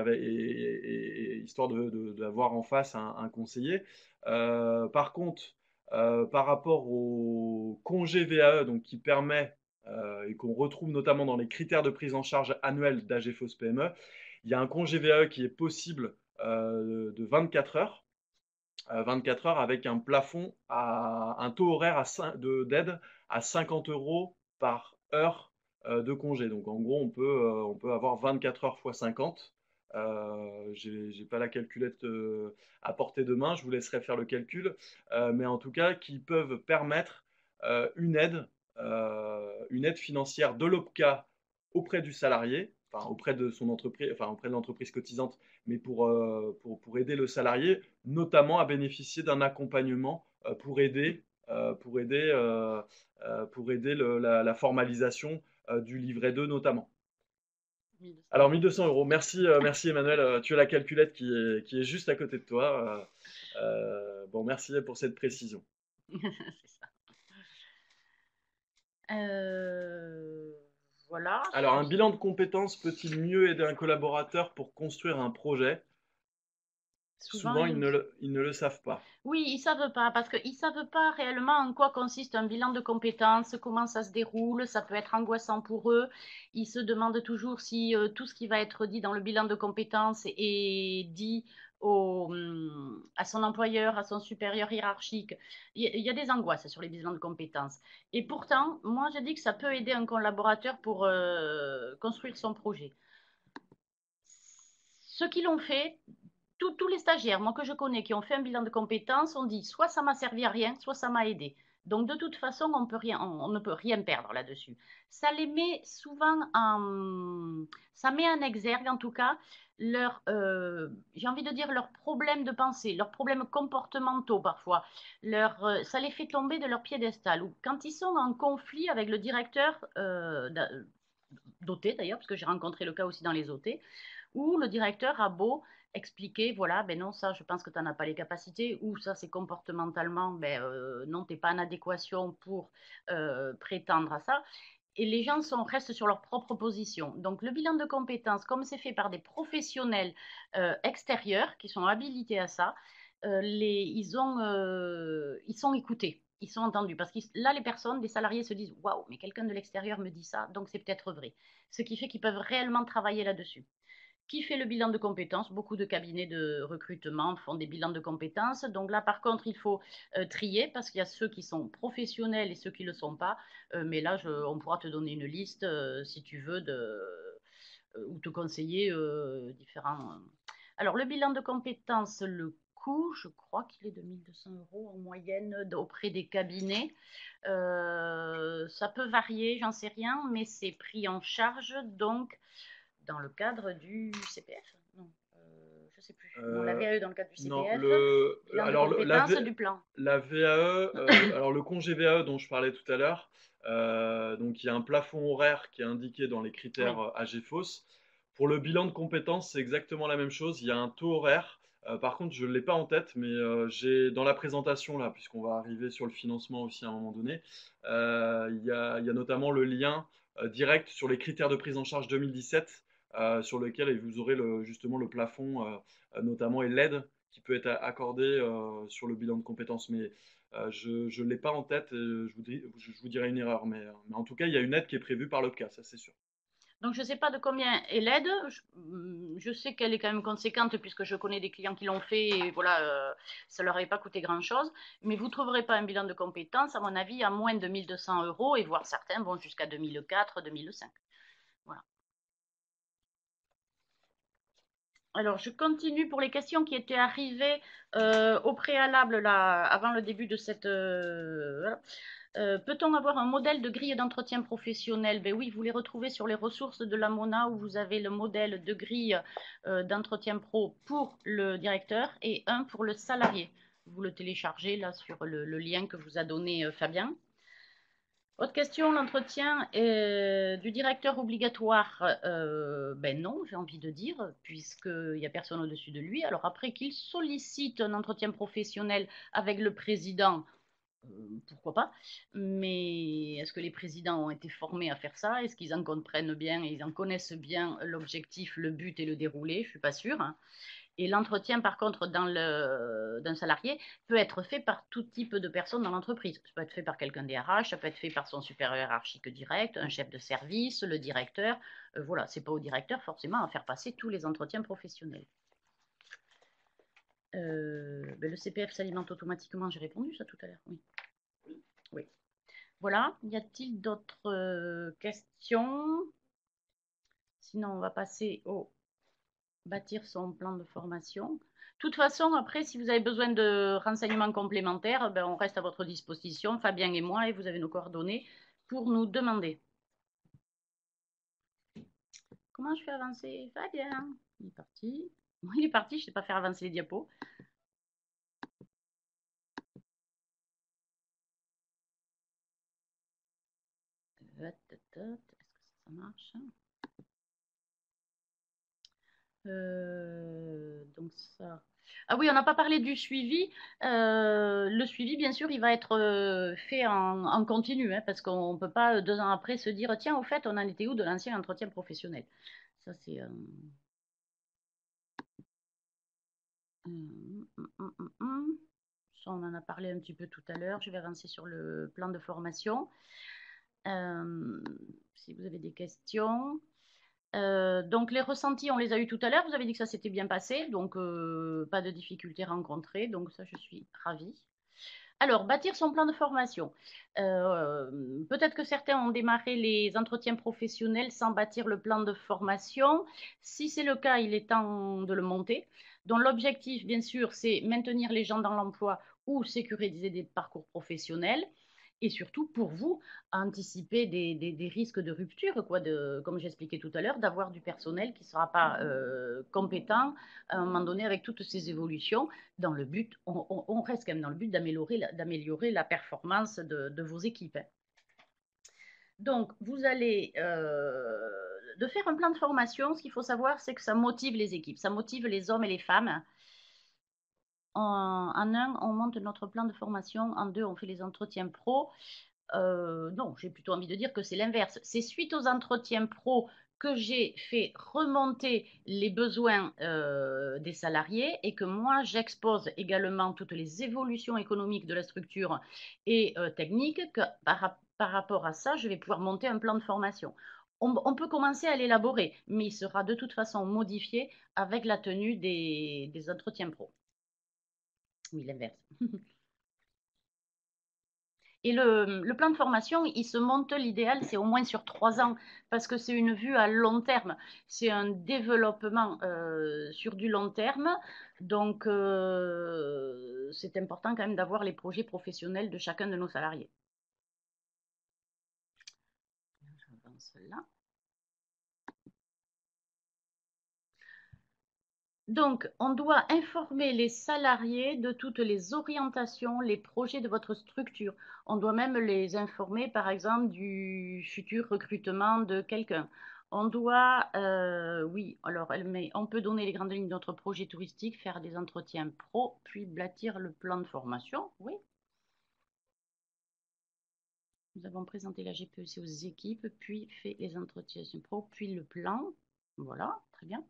histoire d'avoir en face un conseiller. Par contre, par rapport au congé VAE, donc qui permet et qu'on retrouve notamment dans les critères de prise en charge annuelle d'AGFOS PME, il y a un congé VAE qui est possible de 24 heures. 24 heures avec un plafond un taux horaire d'aide à 50 euros par heure de congé. Donc en gros, on peut avoir 24 heures fois 50. J'ai pas la calculette à portée de main, je vous laisserai faire le calcul, mais en tout cas, qui peuvent permettre une aide financière de l'OPCA auprès du salarié, enfin auprès de son entreprise, enfin auprès de l'entreprise cotisante, mais pour aider le salarié, notamment à bénéficier d'un accompagnement pour aider la formalisation du livret 2 notamment. 1200 Alors euros. 1200 euros. Merci, merci Emmanuel. Tu as la calculette qui est juste à côté de toi. Bon, merci pour cette précision. C'est ça. Euh, voilà. Alors, un bilan de compétences peut-il mieux aider un collaborateur pour construire un projet? Souvent, Souvent, ils ne le savent pas. oui, ils savent pas, parce qu'ils savent pas réellement en quoi consiste un bilan de compétences, comment ça se déroule, ça peut être angoissant pour eux. Ils se demandent toujours si tout ce qui va être dit dans le bilan de compétences est dit à son employeur, à son supérieur hiérarchique. Il y a des angoisses sur les bilans de compétences. Et pourtant, moi, je dis que ça peut aider un collaborateur pour construire son projet. Ceux qui l'ont fait, tous les stagiaires, moi que je connais, qui ont fait un bilan de compétences, ont dit soit ça m'a servi à rien, soit ça m'a aidé. Donc de toute façon, on ne peut rien perdre là-dessus. Ça les met souvent ça met en exergue en tout cas j'ai envie de dire leurs problèmes de pensée, leurs problèmes comportementaux parfois. Ça les fait tomber de leur piédestal. Ou quand ils sont en conflit avec le directeur d'OT d'ailleurs, parce que j'ai rencontré le cas aussi dans les OT, où le directeur a beau expliquer, voilà, ben non, ça, je pense que tu n'en as pas les capacités, ou ça, c'est comportementalement, non, tu n'es pas en adéquation pour prétendre à ça. Et les gens restent sur leur propre position. Donc, le bilan de compétences, comme c'est fait par des professionnels extérieurs qui sont habilités à ça, ils sont écoutés, ils sont entendus. Parce que là, les salariés se disent, waouh, mais quelqu'un de l'extérieur me dit ça, donc c'est peut-être vrai. Ce qui fait qu'ils peuvent réellement travailler là-dessus. Qui fait le bilan de compétences? Beaucoup de cabinets de recrutement font des bilans de compétences. Donc là, par contre, il faut trier parce qu'il y a ceux qui sont professionnels et ceux qui ne le sont pas. Mais là, on pourra te donner une liste si tu veux ou te conseiller différents. Alors, le bilan de compétences, le coût, je crois qu'il est de 1200 euros en moyenne auprès des cabinets. Ça peut varier, j'en sais rien, mais c'est pris en charge. Donc, dans le cadre du CPF? Non, je ne sais plus. Non, la Euh, VAE dans le cadre du non, CPF, bilan de alors compétences du plan. la VAE, alors le congé VAE dont je parlais tout à l'heure, donc il y a un plafond horaire qui est indiqué dans les critères Oui. AGFOS. Pour le bilan de compétences, c'est exactement la même chose. Il y a un taux horaire. Par contre, je ne l'ai pas en tête, mais j'ai dans la présentation là, puisqu'on va arriver sur le financement aussi à un moment donné, il y a notamment le lien direct sur les critères de prise en charge 2017, sur lequel vous aurez justement le plafond notamment et l'aide qui peut être accordée sur le bilan de compétences. Mais je ne l'ai pas en tête, je vous dirais une erreur. Mais en tout cas, il y a une aide qui est prévue par l'OPCA, ça c'est sûr. Donc, je ne sais pas de combien est l'aide. Je sais qu'elle est quand même conséquente puisque je connais des clients qui l'ont fait et voilà, ça ne leur avait pas coûté grand-chose. Mais vous ne trouverez pas un bilan de compétences, à mon avis, à moins de 1200 euros et voire certains vont jusqu'à 2004, 2005. Voilà. Alors, je continue pour les questions qui étaient arrivées au préalable, là, avant le début de cette. Voilà. Peut-on avoir un modèle de grille d'entretien professionnel? Ben oui, vous les retrouvez sur les ressources de la MONA où vous avez le modèle de grille d'entretien pro pour le directeur et un pour le salarié. Vous le téléchargez là sur le lien que vous a donné Fabien. Autre question, l'entretien du directeur obligatoire? Ben non, j'ai envie de dire, puisqu'il n'y a personne au-dessus de lui. Alors après qu'il sollicite un entretien professionnel avec le président, pourquoi pas. Mais est-ce que les présidents ont été formés à faire ça? Est-ce qu'ils en comprennent bien et ils en connaissent bien l'objectif, le but et le déroulé? Je ne suis pas sûre, hein. Et l'entretien, par contre, d'un salarié peut être fait par tout type de personnes dans l'entreprise. Ça peut être fait par quelqu'un des RH, ça peut être fait par son supérieur hiérarchique direct, un chef de service, le directeur. Voilà, c'est pas au directeur forcément à faire passer tous les entretiens professionnels. Le CPF s'alimente automatiquement, j'ai répondu ça tout à l'heure. Oui. Oui. Voilà. Y a-t-il d'autres questions? Sinon, on va passer au bâtir son plan de formation. De toute façon, après, si vous avez besoin de renseignements complémentaires, ben, on reste à votre disposition, Fabien et moi, et vous avez nos coordonnées pour nous demander. Comment je fais avancer Fabien? Il est parti. Bon, il est parti, je ne sais pas faire avancer les diapos. Est-ce que ça marche? Donc ça. Ah oui, on n'a pas parlé du suivi. Le suivi, bien sûr, il va être fait en continu, hein, parce qu'on ne peut pas 2 ans après se dire, tiens, au fait, on en était où de l'ancien entretien professionnel? Ça, c'est... Ça, on en a parlé un petit peu tout à l'heure. Je vais avancer sur le plan de formation. Si vous avez des questions. Donc les ressentis, on les a eu tout à l'heure. Vous avez dit que ça s'était bien passé, donc pas de difficultés rencontrées. Donc ça, je suis ravie. Alors, bâtir son plan de formation. Peut-être que certains ont démarré les entretiens professionnels sans bâtir le plan de formation. Si c'est le cas, il est temps de le monter. Donc l'objectif, bien sûr, c'est maintenir les gens dans l'emploi ou sécuriser des parcours professionnels. Et surtout, pour vous, anticiper des risques de rupture, quoi, comme j'expliquais tout à l'heure, d'avoir du personnel qui ne sera pas compétent à un moment donné avec toutes ces évolutions dans le but, on reste quand même dans le but d'améliorer la performance de vos équipes, hein. Donc, vous allez de faire un plan de formation. Ce qu'il faut savoir, c'est que ça motive les équipes, ça motive les hommes et les femmes. En un, on monte notre plan de formation. En deux, on fait les entretiens pro. Non, j'ai plutôt envie de dire que c'est l'inverse. C'est suite aux entretiens pro que j'ai fait remonter les besoins des salariés et que moi, j'expose également toutes les évolutions économiques de la structure et techniques, que par rapport à ça, je vais pouvoir monter un plan de formation. On peut commencer à l'élaborer, mais il sera de toute façon modifié avec la tenue des entretiens pro. Oui, l'inverse. Et le plan de formation, il se monte, l'idéal, c'est au moins sur 3 ans, parce que c'est une vue à long terme. C'est un développement sur du long terme. Donc, c'est important quand même d'avoir les projets professionnels de chacun de nos salariés. J'avance là. Donc, on doit informer les salariés de toutes les orientations, les projets de votre structure. On doit même les informer, par exemple, du futur recrutement de quelqu'un. On doit, oui, alors, mais on peut donner les grandes lignes de notre projet touristique, faire des entretiens pro, puis bâtir le plan de formation. Oui. Nous avons présenté la GPEC aux équipes, puis fait les entretiens pro, puis le plan. Voilà, très bien.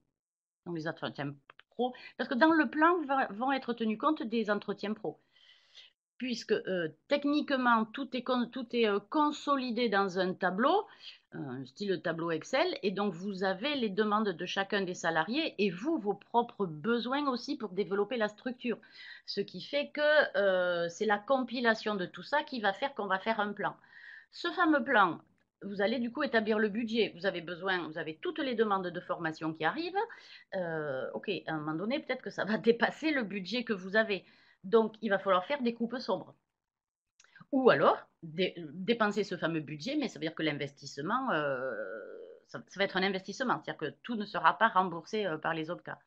Donc les entretiens pro, parce que dans le plan vont être tenus compte des entretiens pro, puisque techniquement tout est consolidé dans un tableau, style tableau Excel, et donc vous avez les demandes de chacun des salariés et vous, vos propres besoins aussi pour développer la structure. Ce qui fait que c'est la compilation de tout ça qui va faire qu'on va faire un plan. Ce fameux plan, vous allez du coup établir le budget. Vous avez toutes les demandes de formation qui arrivent. Ok, à un moment donné, peut-être que ça va dépasser le budget que vous avez. Donc, il va falloir faire des coupes sombres. Ou alors, dépenser ce fameux budget, mais ça veut dire que l'investissement, ça va être un investissement. C'est-à-dire que tout ne sera pas remboursé par les OPCA.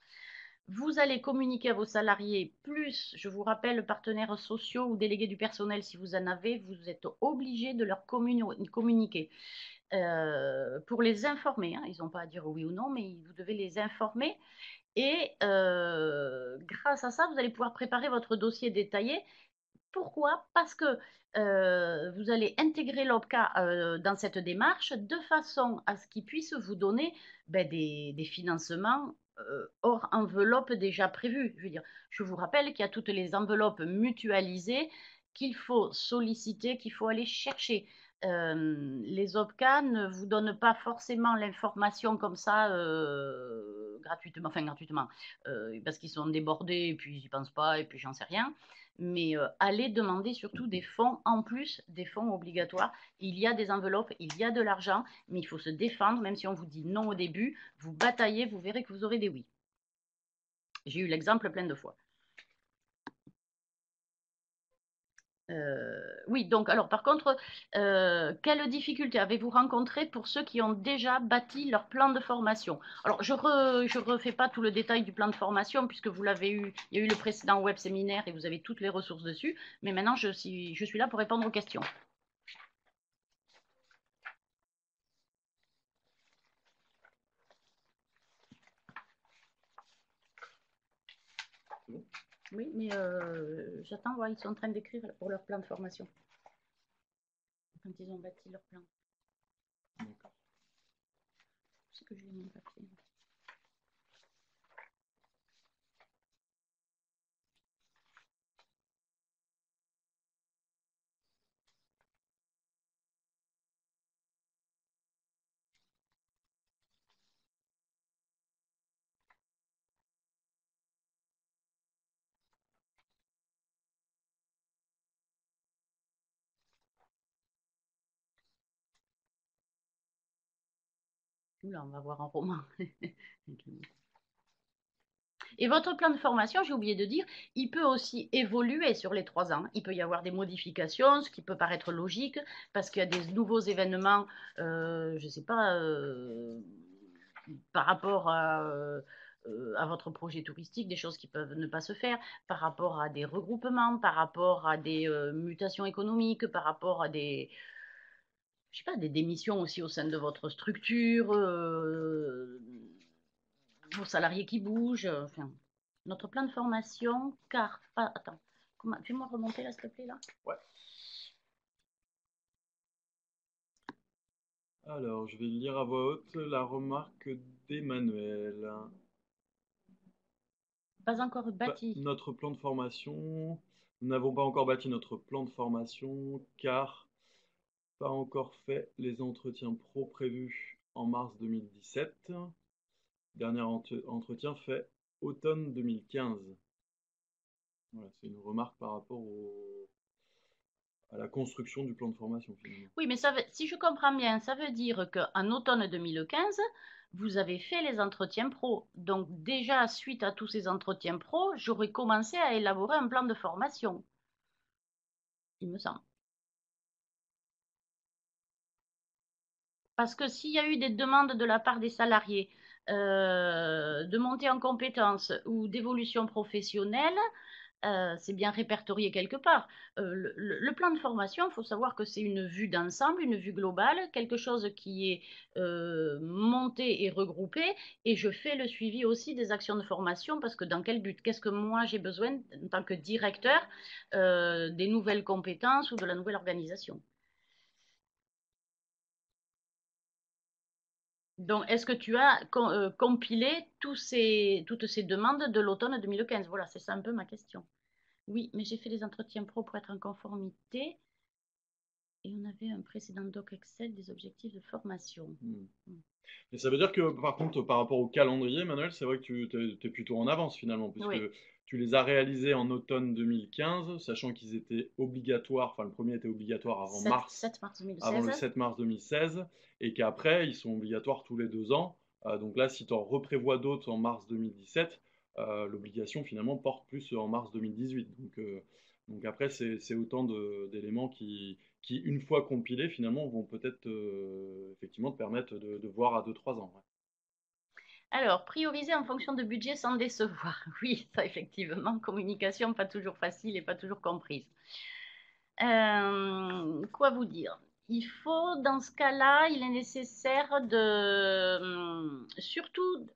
Vous allez communiquer à vos salariés, plus, je vous rappelle, partenaires sociaux ou délégués du personnel, si vous en avez, vous êtes obligé de leur communiquer pour les informer, hein. Ils n'ont pas à dire oui ou non, mais vous devez les informer. Et grâce à ça, vous allez pouvoir préparer votre dossier détaillé Pourquoi? Parce que vous allez intégrer l'OPCA dans cette démarche de façon à ce qu'il puisse vous donner des financements hors enveloppe déjà prévue. Je veux dire, je vous rappelle qu'il y a toutes les enveloppes mutualisées qu'il faut solliciter, qu'il faut aller chercher. Les OPCA ne vous donnent pas forcément l'information comme ça gratuitement, enfin gratuitement, parce qu'ils sont débordés et puis ils n'y pensent pas et puis j'en sais rien. Mais allez demander surtout des fonds en plus des fonds obligatoires. Il y a des enveloppes, il y a de l'argent, mais il faut se défendre, même si on vous dit non au début, vous bataillez, vous verrez que vous aurez des oui. J'ai eu l'exemple plein de fois. Oui, donc alors par contre, quelles difficultés avez-vous rencontrées pour ceux qui ont déjà bâti leur plan de formation? Alors je refais pas tout le détail du plan de formation puisque vous l'avez eu, il y a eu le précédent web séminaire et vous avez toutes les ressources dessus, mais maintenant je suis là pour répondre aux questions. Oui, mais j'attends voir, ils sont en train d'écrire pour leur plan de formation. Quand ils ont bâti leur plan. D'accord. C'est que j'ai mon papier. Oula, on va voir un roman. Et votre plan de formation, j'ai oublié de dire, il peut aussi évoluer sur les 3 ans. Il peut y avoir des modifications, ce qui peut paraître logique, parce qu'il y a des nouveaux événements, je ne sais pas, par rapport à votre projet touristique, des choses qui peuvent ne pas se faire, par rapport à des regroupements, par rapport à des mutations économiques, par rapport à des, je sais pas, des démissions aussi au sein de votre structure, vos salariés qui bougent, enfin, notre plan de formation, car, ah, attends, fais-moi remonter là, s'il te plaît, là. Ouais. Alors, je vais lire à voix haute la remarque d'Emmanuel. Pas encore bâti. Notre plan de formation. Nous n'avons pas encore bâti notre plan de formation car pas encore fait les entretiens pro prévus en mars 2017. Dernier entretien fait automne 2015. Voilà, c'est une remarque par rapport à la construction du plan de formation finalement. Oui, mais si je comprends bien, ça veut dire qu'en automne 2015, vous avez fait les entretiens pro. Donc déjà, suite à tous ces entretiens pro, j'aurais commencé à élaborer un plan de formation, il me semble. Parce que s'il y a eu des demandes de la part des salariés de montée en compétences ou d'évolution professionnelle, c'est bien répertorié quelque part. Le plan de formation, il faut savoir que c'est une vue d'ensemble, une vue globale, quelque chose qui est monté et regroupé. Et je fais le suivi aussi des actions de formation parce que dans quel but? Qu'est-ce que moi j'ai besoin en tant que directeur des nouvelles compétences ou de la nouvelle organisation? Donc, est-ce que tu as compilé toutes ces demandes de l'automne 2015? Voilà, c'est ça un peu ma question. Oui, mais j'ai fait les entretiens pro pour être en conformité et on avait un précédent doc Excel des objectifs de formation. Et ça veut dire que, par contre, par rapport au calendrier, Manuel, c'est vrai que tu es plutôt en avance finalement, puisque Oui, tu les as réalisés en automne 2015, sachant qu'ils étaient obligatoires, enfin le premier était obligatoire 7 mars avant 2016. le 7 mars 2016, et qu'après, ils sont obligatoires tous les 2 ans. Donc là, si tu en reprévois d'autres en mars 2017, l'obligation finalement porte plus en mars 2018. Donc après, c'est autant d'éléments qui, une fois compilés, finalement, vont peut-être effectivement te permettre de voir à 2-3 ans. Ouais. Alors, prioriser en fonction de budget sans décevoir. Oui, ça effectivement, communication pas toujours facile et pas toujours comprise. Quoi vous dire? Il faut, dans ce cas-là, il est nécessaire de, surtout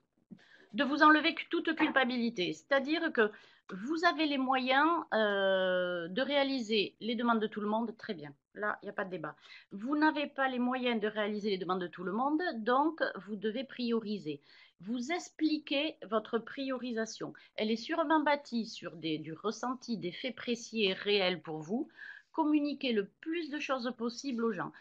de vous enlever toute culpabilité. C'est-à-dire que vous avez les moyens de réaliser les demandes de tout le monde, très bien. Là, il n'y a pas de débat. Vous n'avez pas les moyens de réaliser les demandes de tout le monde, donc vous devez prioriser. Vous expliquez votre priorisation. Elle est sûrement bâtie sur du ressenti, des faits précis et réels pour vous. Communiquez le plus de choses possible aux gens.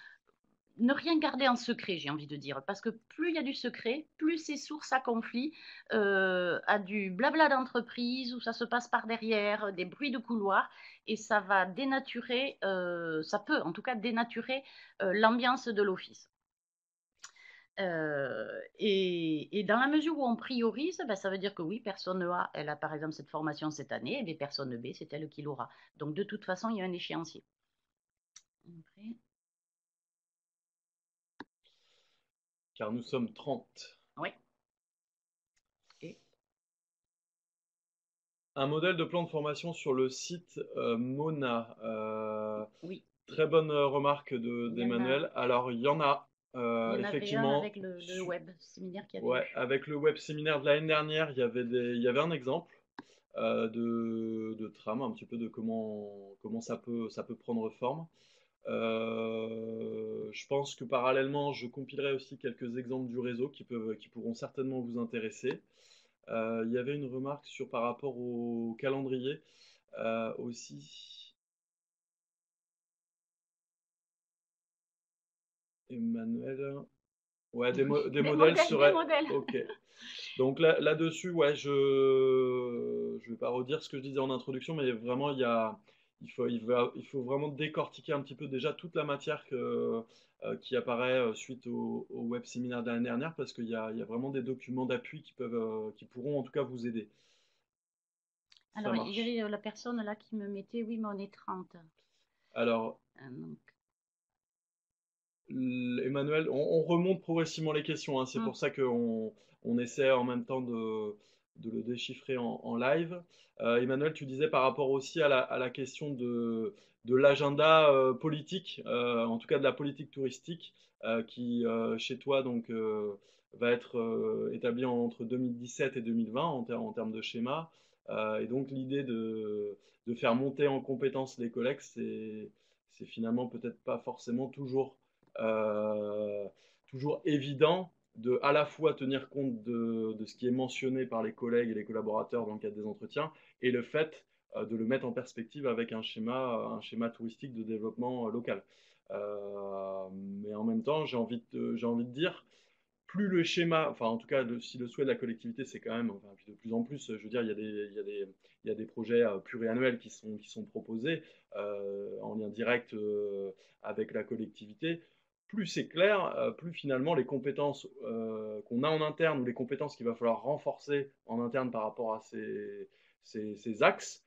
Ne rien garder en secret, j'ai envie de dire, parce que plus il y a du secret, plus c'est source à conflit, à du blabla d'entreprise où ça se passe par derrière, des bruits de couloir, et ça va dénaturer, ça peut en tout cas dénaturer l'ambiance de l'office. Et dans la mesure où on priorise, ben, ça veut dire que oui, personne A, elle a par exemple cette formation cette année, et personne B, c'est elle qui l'aura. Donc de toute façon, il y a un échéancier. Après, Car nous sommes 30. oui. Et Un modèle de plan de formation sur le site Mona. oui, Très bonne remarque il y en a. d'Emmanuel. Alors, il y en a, Il y en avait un effectivement, avec le web séminaire qu'il y avait ouais, eu. avec le web séminaire de l'année dernière, il y avait un exemple de trame, un petit peu de comment ça peut prendre forme. Je pense que parallèlement, je compilerai aussi quelques exemples du réseau qui pourront certainement vous intéresser. Il y avait une remarque par rapport au calendrier aussi. Emmanuel. Ouais, des Des modèles modèles, des seraient. modèles. Ok. Donc là-dessus, ouais, je vais pas redire ce que je disais en introduction, mais vraiment, il faut vraiment décortiquer un petit peu déjà toute la matière qui apparaît suite au web séminaire de l'année dernière, parce il y a vraiment des documents d'appui qui pourront en tout cas vous aider. Ça Alors, il y marche. avait la personne là qui me mettait, oui, mais on est 30. Alors, Donc, Emmanuel, on remonte progressivement les questions, hein. C'est hum, pour ça qu'on essaie en même temps de le déchiffrer en live. Emmanuel, tu disais par rapport aussi à la question de l'agenda politique, en tout cas de la politique touristique, qui chez toi donc va être établie entre 2017 et 2020 en termes de schéma. Et donc l'idée de faire monter en compétence les collègues, c'est finalement peut-être pas forcément euh, toujours évident de à la fois tenir compte de ce qui est mentionné par les collègues et les collaborateurs dans le cadre des entretiens et le fait de le mettre en perspective avec un schéma touristique de développement local. Mais en même temps, j'ai envie de dire, plus le schéma, enfin en tout cas, si le souhait de la collectivité, c'est quand même, enfin, puis de plus en plus, je veux dire, il y a des projets pluriannuels qui sont proposés en lien direct avec la collectivité. Plus c'est clair, plus finalement les compétences qu'on a en interne ou les compétences qu'il va falloir renforcer en interne par rapport à ces axes,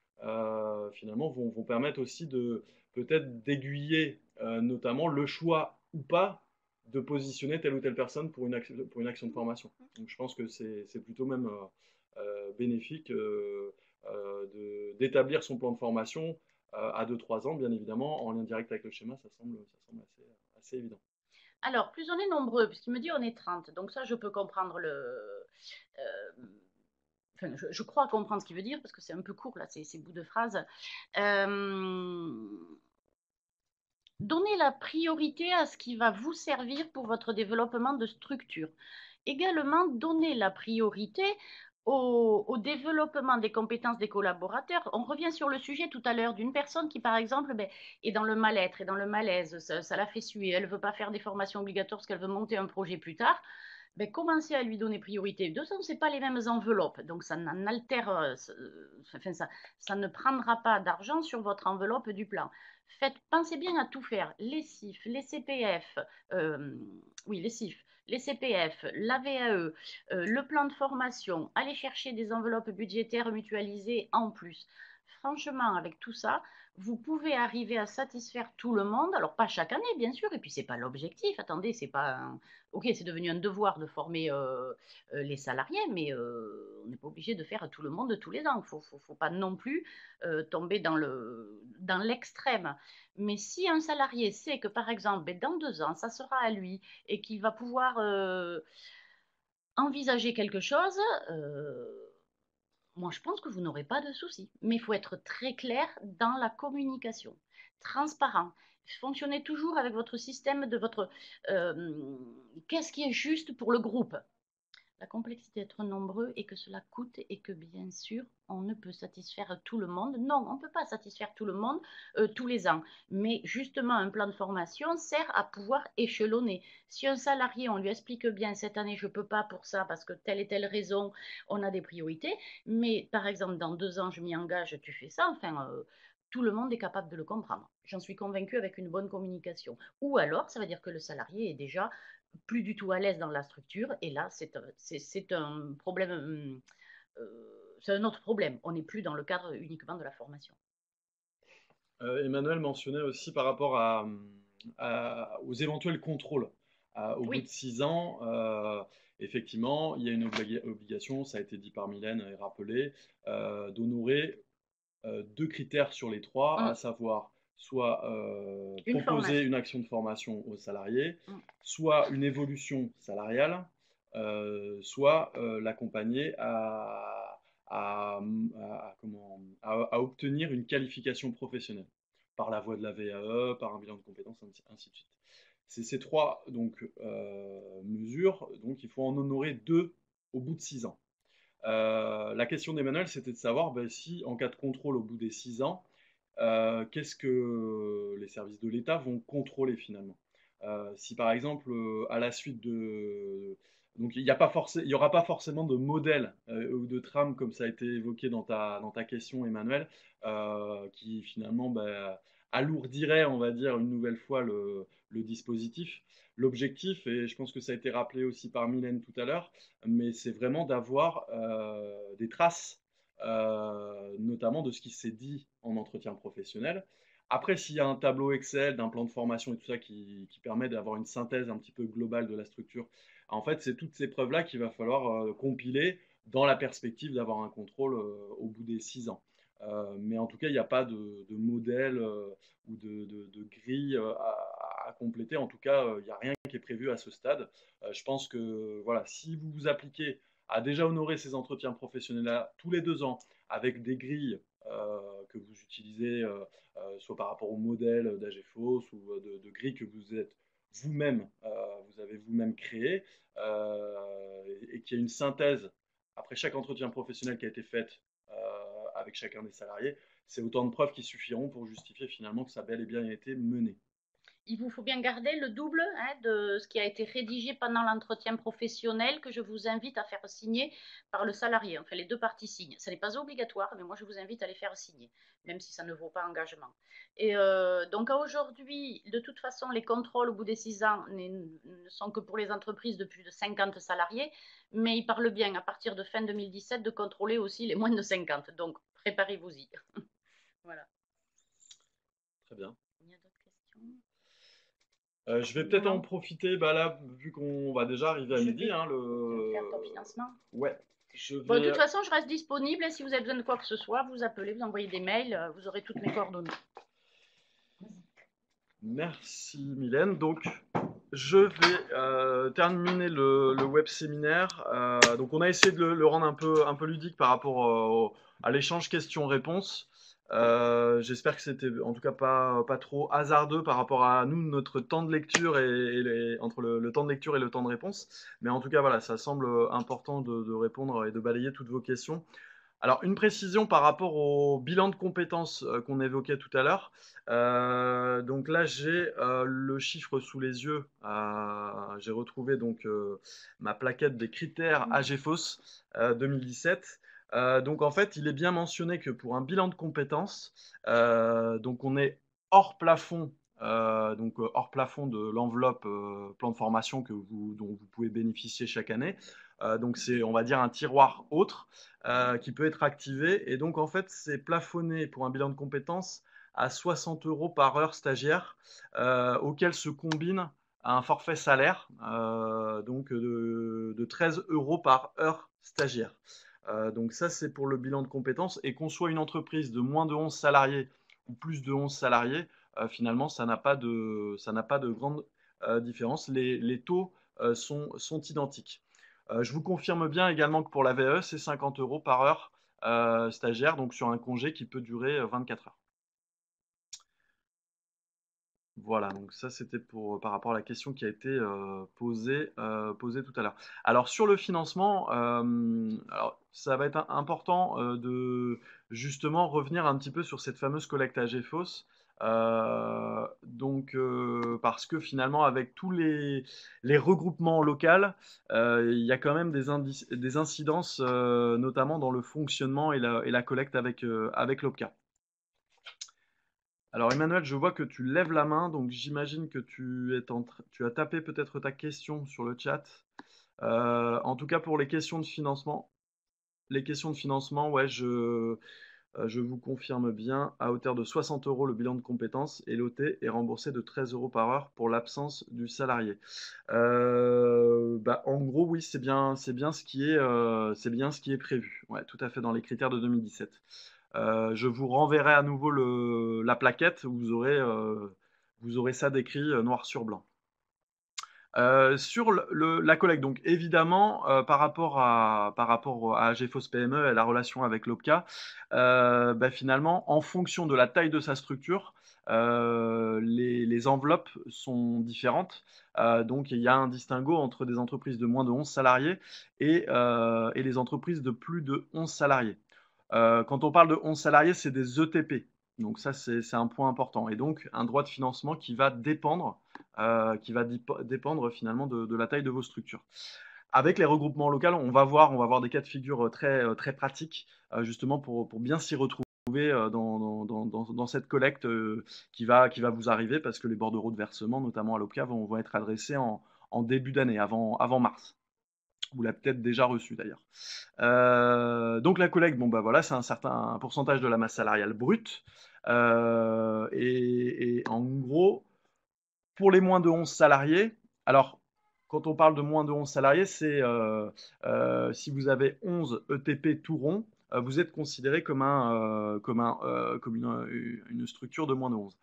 finalement vont permettre aussi de peut-être d'aiguiller notamment le choix ou pas de positionner telle ou telle personne pour une action de formation. Donc je pense que c'est plutôt même bénéfique d'établir son plan de formation à 2-3 ans, bien évidemment, en lien direct avec le schéma, ça semble assez évident. alors, plus on est nombreux, puisqu'il me dit on est 30. Donc ça, je peux comprendre enfin, je crois comprendre ce qu'il veut dire, parce que c'est un peu court, là, ces bouts de phrases. Euh, Donnez la priorité à ce qui va vous servir pour votre développement de structure. Également, donnez la priorité au développement des compétences des collaborateurs. On revient sur le sujet tout à l'heure d'une personne qui, par exemple, ben, est dans le mal-être et dans le malaise, ça la fait suer, elle ne veut pas faire des formations obligatoires parce qu'elle veut monter un projet plus tard. Ben, commencez à lui donner priorité. De toute façon, ce n'est pas les mêmes enveloppes, donc ça n'en altère, enfin, ça ne prendra pas d'argent sur votre enveloppe du plan. Pensez bien à tout faire, les CIF, les CPF, oui, les CIF, les CPF, la VAE, le plan de formation, aller chercher des enveloppes budgétaires mutualisées en plus. Franchement, avec tout ça, vous pouvez arriver à satisfaire tout le monde. Alors, pas chaque année, bien sûr, et puis c'est pas l'objectif. Attendez, c'est pas ok, c'est devenu un devoir de former les salariés, mais on n'est pas obligé de faire tout le monde tous les ans. Il faut pas non plus tomber dans l'extrême. Mais si un salarié sait que, par exemple, ben, dans 2 ans, ça sera à lui et qu'il va pouvoir envisager quelque chose, moi je pense que vous n'aurez pas de soucis. Mais il faut être très clair dans la communication, transparent. Fonctionnez toujours avec votre système de votre qu'est-ce qui est juste pour le groupe. La complexité d'être nombreux et que cela coûte et que bien sûr, on ne peut satisfaire tout le monde. Non, on ne peut pas satisfaire tout le monde tous les ans. Mais justement, un plan de formation sert à pouvoir échelonner. Si un salarié, on lui explique bien, cette année, je ne peux pas pour ça parce que telle et telle raison, on a des priorités. Mais par exemple, dans 2 ans, je m'y engage, tu fais ça. Enfin, tout le monde est capable de le comprendre. J'en suis convaincue avec une bonne communication. Ou alors, ça veut dire que le salarié est déjà plus du tout à l'aise dans la structure. Et là, c'est un problème, c'est un autre problème. On n'est plus dans le cadre uniquement de la formation. Emmanuel mentionnait aussi par rapport aux éventuels contrôles. Au bout de Oui. 6 ans, effectivement, il y a une obligation, ça a été dit par Mylène et rappelé, d'honorer 2 critères sur les 3, à Mm. savoir soit Une proposer formation. une action de formation aux salariés, Mm. soit une évolution salariale, soit l'accompagner à obtenir une qualification professionnelle par la voie de la VAE, par un bilan de compétences, ainsi de suite. C'est ces 3 donc, mesures, donc il faut en honorer 2 au bout de 6 ans. La question d'Emmanuel, c'était de savoir si, en cas de contrôle au bout des 6 ans, qu'est-ce que les services de l'État vont contrôler finalement. Si par exemple, à la suite de... Donc il n'y aura pas forcément de modèle ou de trame comme ça a été évoqué dans ta question, Emmanuel, qui finalement alourdirait, on va dire, une nouvelle fois le dispositif. L'objectif, et je pense que ça a été rappelé aussi par Mylène tout à l'heure, mais c'est vraiment d'avoir des traces, notamment de ce qui s'est dit en entretien professionnel. Après, s'il y a un tableau Excel d'un plan de formation et tout ça qui permet d'avoir une synthèse un petit peu globale de la structure, en fait, c'est toutes ces preuves-là qu'il va falloir compiler dans la perspective d'avoir un contrôle au bout des 6 ans. Mais en tout cas, il n'y a pas de modèle ou de grille à compléter. En tout cas, il n'y a rien qui est prévu à ce stade. Je pense que voilà, si vous vous appliquez à déjà honorer ces entretiens professionnels-là tous les 2 ans avec des grilles que vous utilisez, soit par rapport au modèle d'AGFOS ou de grilles que vous avez vous-même créé, et qu'il y a une synthèse après chaque entretien professionnel qui a été faite avec chacun des salariés, c'est autant de preuves qui suffiront pour justifier finalement que ça a bel et bien été mené. Il vous faut bien garder le double de ce qui a été rédigé pendant l'entretien professionnel que je vous invite à faire signer par le salarié. Enfin, les deux parties signent. Ça n'est pas obligatoire, mais moi, je vous invite à les faire signer, même si ça ne vaut pas engagement. Et donc, à aujourd'hui, de toute façon, les contrôles au bout des 6 ans ne sont que pour les entreprises de plus de 50 salariés, mais ils parlent bien, à partir de fin 2017, de contrôler aussi les moins de 50. Donc, préparez-vous-y. Voilà. Très bien. Il y a d'autres questions? Je vais peut-être en Non. profiter, là, vu qu'on va déjà arriver à Je midi, vais hein, faire top financement. Ouais, je Bon, de vais... toute façon, je reste disponible et si vous avez besoin de quoi que ce soit, vous appelez, vous envoyez des mails, vous aurez toutes mes coordonnées. Merci Mylène. Donc, je vais terminer le web séminaire. Donc, on a essayé de le rendre un peu ludique par rapport à l'échange questions-réponses. J'espère que c'était en tout cas pas trop hasardeux par rapport à nous, notre temps de lecture entre le temps de lecture et le temps de réponse. Mais en tout cas, voilà, ça semble important de répondre et de balayer toutes vos questions. Alors, une précision par rapport au bilan de compétences qu'on évoquait tout à l'heure. Donc là, j'ai le chiffre sous les yeux. J'ai retrouvé donc ma plaquette des critères AGFOS 2017. Donc en fait, il est bien mentionné que pour un bilan de compétences, donc on est hors plafond, hors plafond de l'enveloppe plan de formation dont vous pouvez bénéficier chaque année. Donc c'est, on va dire, un tiroir autre qui peut être activé. Et donc, en fait, c'est plafonné pour un bilan de compétences à 60 euros par heure stagiaire, auquel se combine un forfait salaire donc de 13 euros par heure stagiaire. Donc ça, c'est pour le bilan de compétences. Et qu'on soit une entreprise de moins de 11 salariés ou plus de 11 salariés, finalement, ça n'a pas de grande différence. Les taux sont identiques. Je vous confirme bien également que pour la VAE, c'est 50 € par heure stagiaire, donc sur un congé qui peut durer 24 heures. Voilà, donc ça c'était pour par rapport à la question qui a été posée tout à l'heure. Alors sur le financement, alors ça va être important de justement revenir un petit peu sur cette fameuse collecte à GEFOS. Parce que finalement, avec tous les regroupements locaux, il y a quand même des incidences, notamment dans le fonctionnement et la collecte avec l'OPCA. Alors Emmanuel, je vois que tu lèves la main, donc j'imagine que tu as tapé peut-être ta question sur le chat. En tout cas pour les questions de financement, ouais, je vous confirme bien, à hauteur de 60 € le bilan de compétences et l'OT est remboursé de 13 € par heure pour l'absence du salarié. En gros, oui, c'est bien ce qui est prévu. Ouais, tout à fait dans les critères de 2017. Je vous renverrai à nouveau la plaquette où vous aurez ça décrit noir sur blanc. Sur la collecte, donc évidemment, par rapport à GFOS PME et la relation avec l'OPCA, finalement, en fonction de la taille de sa structure, les enveloppes sont différentes. Donc, il y a un distinguo entre des entreprises de moins de 11 salariés et les entreprises de plus de 11 salariés. Quand on parle de 11 salariés, c'est des ETP. Donc ça, c'est un point important. Et donc, un droit de financement qui va dépendre finalement de la taille de vos structures. Avec les regroupements locaux, on va voir des cas de figure très pratiques, justement pour bien s'y retrouver dans cette collecte qui va vous arriver, parce que les bordereaux de versement, notamment à l'OPCA, vont être adressés en début d'année, avant mars. Vous l'avez peut-être déjà reçu d'ailleurs. Donc la collecte, bon bah voilà, c'est un certain pourcentage de la masse salariale brute. Et en gros, pour les moins de 11 salariés, alors quand on parle de moins de 11 salariés, c'est si vous avez 11 ETP tout rond, vous êtes considéré comme une structure de moins de 11.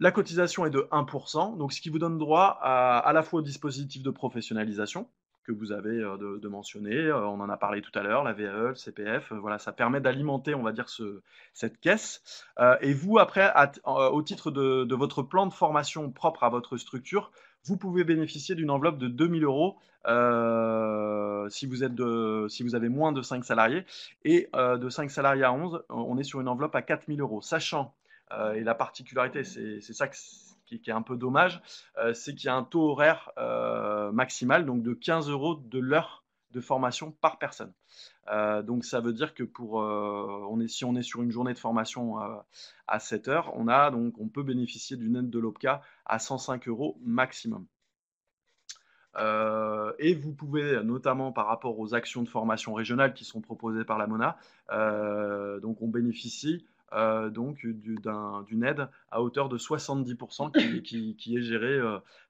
La cotisation est de 1%, donc ce qui vous donne droit à la fois au dispositif de professionnalisation que vous avez de mentionner, on en a parlé tout à l'heure, la VAE, le CPF, voilà, ça permet d'alimenter, on va dire, cette caisse. Et vous, après, au titre de votre plan de formation propre à votre structure, vous pouvez bénéficier d'une enveloppe de 2000 € si vous avez moins de 5 salariés. Et de 5 salariés à 11, on est sur une enveloppe à 4000 €, sachant et la particularité, c'est ça qui est un peu dommage, c'est qu'il y a un taux horaire maximal, donc de 15 € de l'heure de formation par personne. Donc ça veut dire que si on est sur une journée de formation à 7 heures, on peut bénéficier d'une aide de l'OPCA à 105 € maximum. Et vous pouvez, notamment par rapport aux actions de formation régionales qui sont proposées par la MONA, donc on bénéficie d'une aide à hauteur de 70% qui est gérée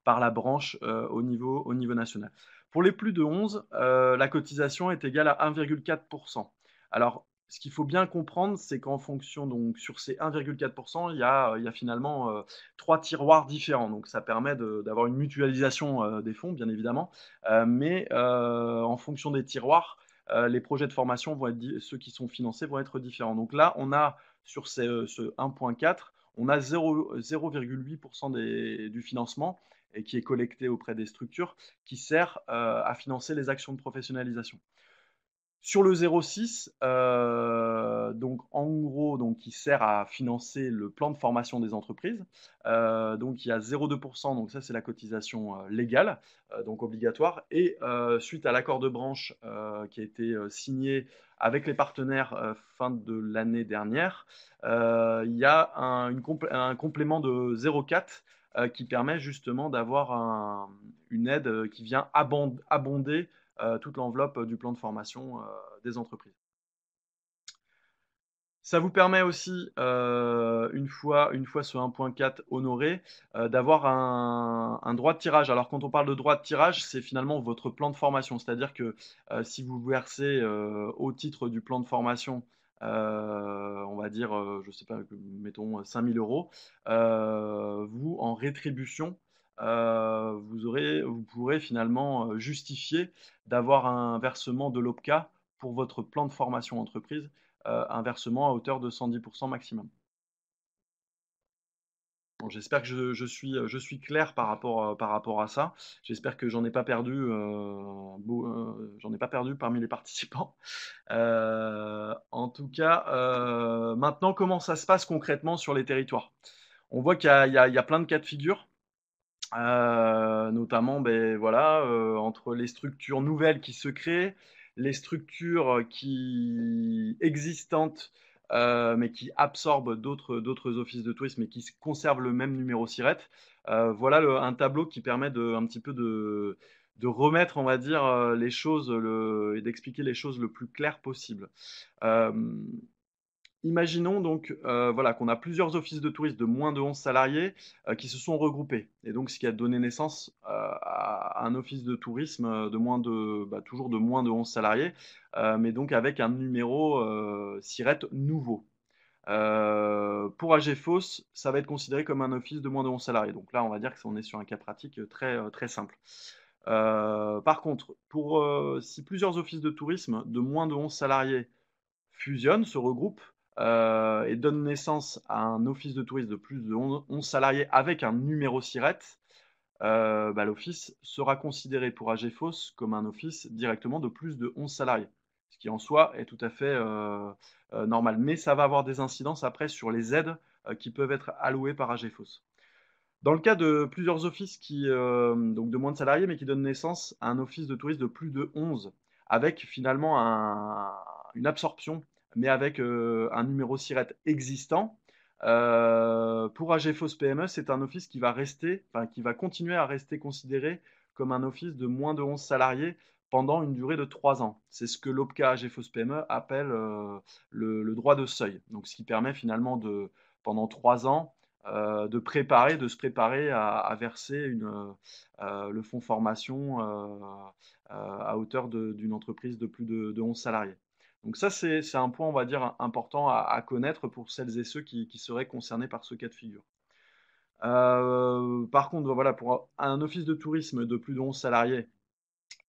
par la branche au niveau national. Pour les plus de 11, la cotisation est égale à 1,4%. Alors, ce qu'il faut bien comprendre, c'est qu'en fonction, donc sur ces 1,4%, il y a finalement 3 tiroirs différents. Donc ça permet d'avoir une mutualisation des fonds, bien évidemment. Mais en fonction des tiroirs, les projets de formation ceux qui sont financés vont être différents. Donc là, on a sur ce 1,4, on a 0,8% du financement et qui est collecté auprès des structures, qui sert à financer les actions de professionnalisation. Sur le 0,6, donc en gros, donc, qui sert à financer le plan de formation des entreprises. Donc il y a 0,2%, donc ça c'est la cotisation légale, donc obligatoire. Et suite à l'accord de branche qui a été signé avec les partenaires fin de l'année dernière, il y a un complément de 0,4 qui permet justement d'avoir une aide qui vient abonder toute l'enveloppe du plan de formation des entreprises. Ça vous permet aussi, une fois ce 1,4 honoré, d'avoir un droit de tirage. Alors quand on parle de droit de tirage, c'est finalement votre plan de formation. C'est-à-dire que si vous versez au titre du plan de formation, on va dire, je ne sais pas, mettons 5 000 €, vous, en rétribution, vous pourrez finalement justifier d'avoir un versement de l'OPCA pour votre plan de formation entreprise, un versement à hauteur de 110% maximum. Bon, j'espère que je suis clair par rapport à ça. J'espère que j'en ai pas perdu parmi les participants. En tout cas, maintenant, comment ça se passe concrètement sur les territoires? On voit qu'il y a plein de cas de figure. Notamment, ben voilà, entre les structures nouvelles qui se créent, les structures qui existantes, mais qui absorbent d'autres offices de tourisme et qui conservent le même numéro SIRET. Voilà un tableau qui permet un petit peu de remettre, on va dire, les choses et d'expliquer les choses le plus clair possible. Euh, Imaginons donc voilà, qu'on a plusieurs offices de tourisme de moins de 11 salariés qui se sont regroupés. Et donc, ce qui a donné naissance à un office de tourisme toujours de moins de 11 salariés, mais donc avec un numéro SIRET nouveau. Pour AGFOS, ça va être considéré comme un office de moins de 11 salariés. Donc là, on va dire qu'on est sur un cas pratique très simple. Par contre, si plusieurs offices de tourisme de moins de 11 salariés fusionnent, se regroupent et donnent naissance à un office de tourisme de plus de 11 salariés avec un numéro SIRET, l'office sera considéré pour AGFOS comme un office directement de plus de 11 salariés, ce qui en soi est tout à fait normal. Mais ça va avoir des incidences après sur les aides qui peuvent être allouées par AGFOS. Dans le cas de plusieurs offices donc de moins de salariés, mais qui donnent naissance à un office de tourisme de plus de 11, avec finalement une absorption, mais avec un numéro SIRET existant, pour AGFOS PME, c'est un office qui va continuer à rester considéré comme un office de moins de 11 salariés pendant une durée de 3 ans. C'est ce que l'OPCA AGFOS PME appelle le droit de seuil. Donc, ce qui permet finalement pendant 3 ans, de se préparer à verser le fonds formation à hauteur d'une entreprise de plus de 11 salariés. Donc ça, c'est un point, on va dire, important à connaître pour celles et ceux qui seraient concernés par ce cas de figure. Par contre, voilà, pour un office de tourisme de plus de 11 salariés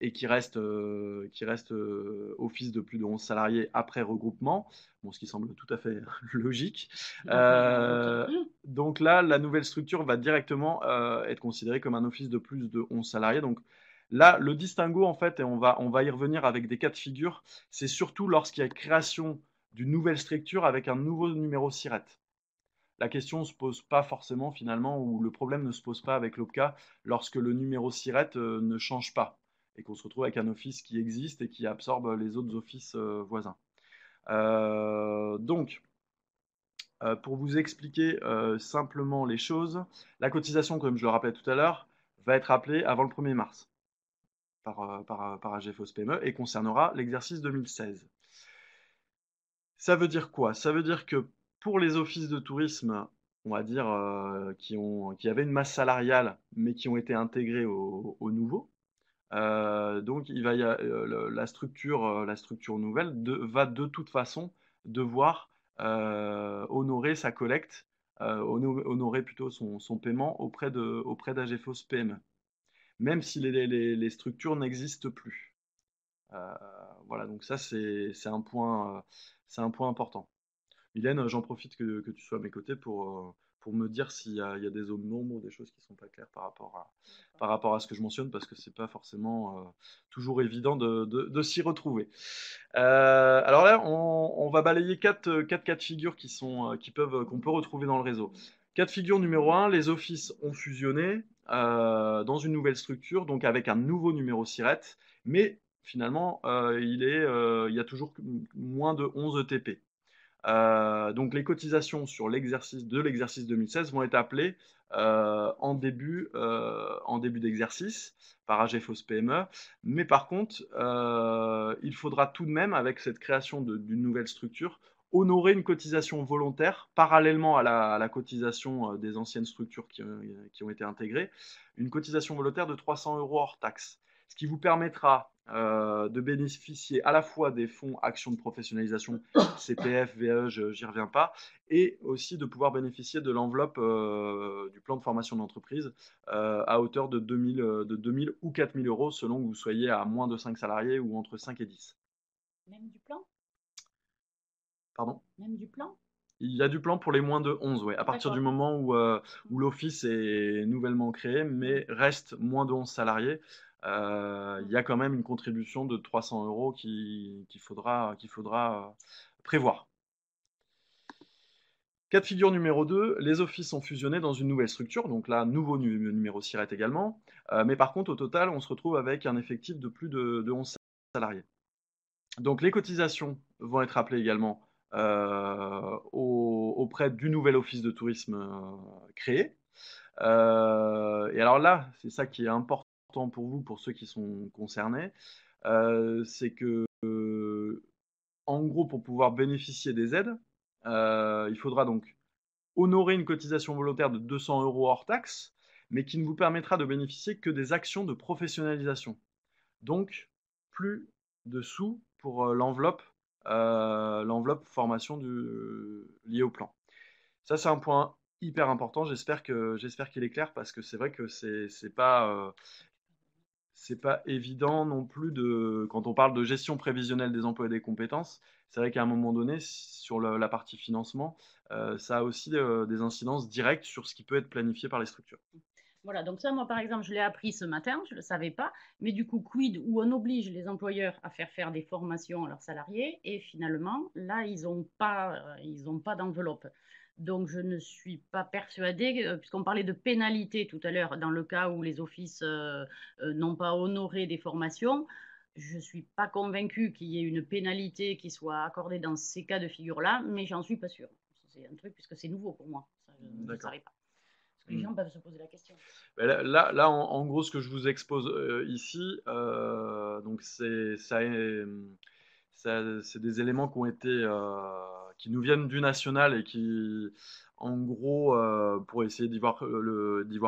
et qui reste office de plus de 11 salariés après regroupement, bon, ce qui semble tout à fait logique. Ok. Donc là, la nouvelle structure va directement être considérée comme un office de plus de 11 salariés. Donc là, le distinguo, en fait, et on va y revenir avec des cas de figure, c'est surtout lorsqu'il y a création d'une nouvelle structure avec un nouveau numéro SIRET. La question ne se pose pas forcément finalement, ou le problème ne se pose pas avec l'OPCA lorsque le numéro SIRET ne change pas et qu'on se retrouve avec un office qui existe et qui absorbe les autres offices voisins. Donc, pour vous expliquer simplement les choses, la cotisation, comme je le rappelais tout à l'heure, va être appelée avant le 1er mars par AGFOS PME et concernera l'exercice 2016. Ça veut dire quoi? Ça veut dire que pour les offices de tourisme, on va dire, qui avaient une masse salariale, mais qui ont été intégrés au nouveau, donc il va y a, la structure nouvelle va de toute façon devoir honorer sa collecte, honorer plutôt son paiement auprès d'AGFOS PME, même si les structures n'existent plus. Euh, voilà, donc ça c'est un point important. Mylène, j'en profite que tu sois à mes côtés pour me dire il y a des zones d'ombre ou des choses qui ne sont pas claires par rapport à ce que je mentionne, parce que c'est pas forcément toujours évident de s'y retrouver. Alors là, on va balayer quatre cas de figure qu'on peut retrouver dans le réseau. Cas de figure numéro un, les offices ont fusionné dans une nouvelle structure, donc avec un nouveau numéro SIRET, mais finalement, il y a toujours moins de 11 ETP. Donc les cotisations sur l'exercice 2016 vont être appelées en début d'exercice par AGFOS PME. Mais par contre, il faudra tout de même, avec cette création d'une nouvelle structure, honorer une cotisation volontaire parallèlement à la cotisation des anciennes structures qui ont été intégrées, une cotisation volontaire de 300 € hors taxe. Ce qui vous permettra de bénéficier à la fois des fonds actions de professionnalisation, CPF, VAE, j'y reviens pas, et aussi de pouvoir bénéficier de l'enveloppe du plan de formation d'entreprise à hauteur de 2000 ou 4000 euros selon que vous soyez à moins de 5 salariés ou entre 5 et 10. Même du plan? Pardon? Même du plan? Il y a du plan pour les moins de 11, ouais, à partir du D'accord. moment où l'office est nouvellement créé, mais reste moins de 11 salariés. Il y a quand même une contribution de 300 euros qu'il faudra prévoir. Cas de figure numéro 2, les offices sont fusionnés dans une nouvelle structure, donc là, nouveau numéro SIRET également. Mais par contre, au total, on se retrouve avec un effectif de plus de 11 salariés. Donc les cotisations vont être appelées également auprès du nouvel office de tourisme créé. Et alors là, c'est ça qui est important pour vous, pour ceux qui sont concernés, c'est que, en gros, pour pouvoir bénéficier des aides, il faudra donc honorer une cotisation volontaire de 200 euros hors taxe, mais qui ne vous permettra de bénéficier que des actions de professionnalisation. Donc, plus de sous pour l'enveloppe formation liée au plan. Ça, c'est un point hyper important. J'espère qu'il est clair parce que c'est vrai que c'est pas évident non plus quand on parle de gestion prévisionnelle des emplois et des compétences. C'est vrai qu'à un moment donné, sur la partie financement, ça a aussi des incidences directes sur ce qui peut être planifié par les structures. Voilà, donc ça, moi, par exemple, je l'ai appris ce matin, je ne le savais pas, mais du coup, quid où on oblige les employeurs à faire des formations à leurs salariés, et finalement, là, ils ont pas d'enveloppe. Donc, je ne suis pas persuadée, puisqu'on parlait de pénalité tout à l'heure, dans le cas où les offices n'ont pas honoré des formations, je ne suis pas convaincue qu'il y ait une pénalité qui soit accordée dans ces cas de figure-là, mais j'en suis pas sûre. C'est un truc, puisque c'est nouveau pour moi, ça, je ne D'accord. savais pas. Parce que les gens peuvent se poser la question. Là, en gros, ce que je vous expose ici, donc c'est des éléments qui nous viennent du national et qui, en gros, pour essayer d'y voir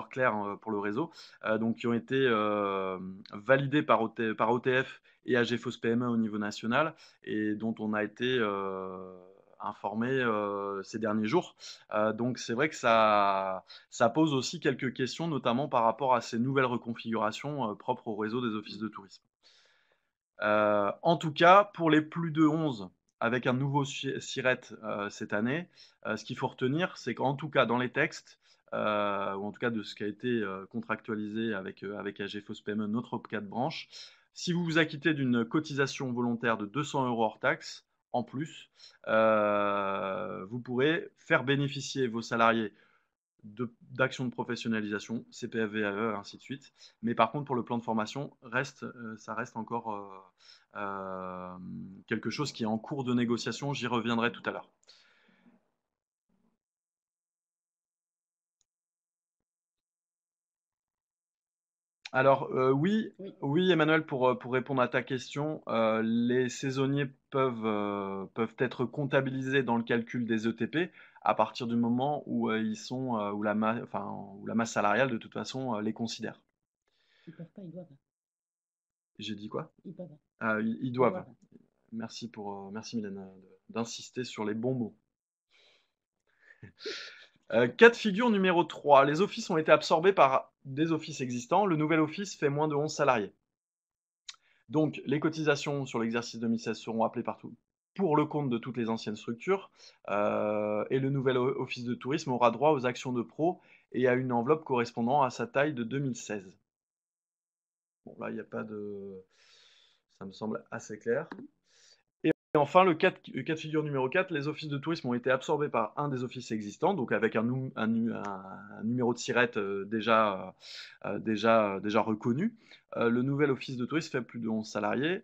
clair pour le réseau, donc qui ont été validés par OTF et AGFOS PME au niveau national et dont on a été informé ces derniers jours. Donc c'est vrai que ça pose aussi quelques questions, notamment par rapport à ces nouvelles reconfigurations propres au réseau des offices de tourisme. En tout cas, pour les plus de 11, avec un nouveau SIRET cette année, ce qu'il faut retenir, c'est qu'en tout cas, dans les textes, ou en tout cas de ce qui a été contractualisé avec AGFOS PME, notre cas de branche, si vous vous acquittez d'une cotisation volontaire de 200 euros hors taxe, en plus, vous pourrez faire bénéficier vos salariés d'actions de professionnalisation, CPF, VAE, ainsi de suite. Mais par contre, pour le plan de formation, ça reste encore quelque chose qui est en cours de négociation. J'y reviendrai tout à l'heure. Alors oui, Oui. oui, Emmanuel, pour répondre à ta question, les saisonniers peuvent être comptabilisés dans le calcul des ETP à partir du moment où où où la masse salariale de toute façon les considère. Ils peuvent pas, ils doivent. J'ai dit quoi? Ils peuvent. Ils Ils doivent. doivent. Merci Mylène d'insister sur les bons mots. Cas de figure numéro 3. Les offices ont été absorbés par des offices existants. Le nouvel office fait moins de 11 salariés. Donc, les cotisations sur l'exercice 2016 seront appelées partout pour le compte de toutes les anciennes structures. Et le nouvel office de tourisme aura droit aux actions de pro et à une enveloppe correspondant à sa taille de 2016. Bon, là, il n'y a pas de. Ça me semble assez clair. Et enfin, le cas de figure numéro 4, les offices de tourisme ont été absorbés par un des offices existants, donc avec un numéro de SIRET déjà reconnu. Le nouvel office de tourisme fait plus de 11 salariés,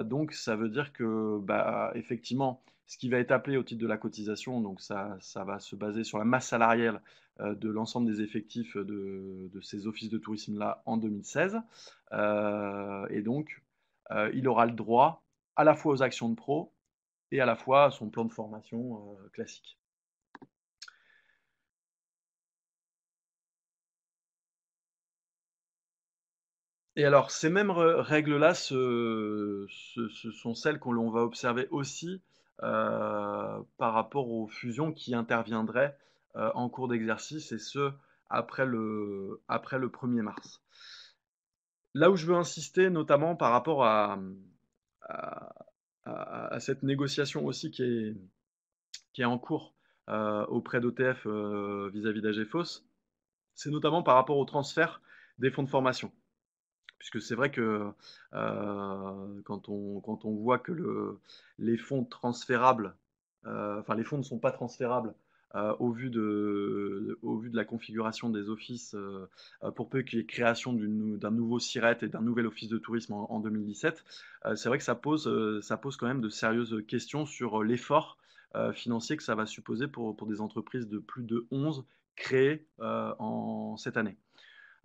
donc ça veut dire que, bah, effectivement, ce qui va être appelé au titre de la cotisation, donc ça va se baser sur la masse salariale de l'ensemble des effectifs de ces offices de tourisme-là en 2016. Et donc, il aura le droit à la fois aux actions de pro et à la fois à son plan de formation classique. Et alors, ces mêmes règles-là, ce sont celles qu'on l'on va observer aussi par rapport aux fusions qui interviendraient en cours d'exercice, et ce, après le 1er mars. Là où je veux insister, notamment par rapport à, à cette négociation aussi qui est en cours auprès d'OTF vis-à-vis d'AGFOS, c'est notamment par rapport au transfert des fonds de formation. Puisque c'est vrai que quand on voit que les fonds transférables, enfin les fonds ne sont pas transférables au vu de la configuration des offices, pour peu qu'il y ait création d'un nouveau SIRET et d'un nouvel office de tourisme en 2017, c'est vrai que ça pose quand même de sérieuses questions sur l'effort financier que ça va supposer pour des entreprises de plus de 11 créées en cette année.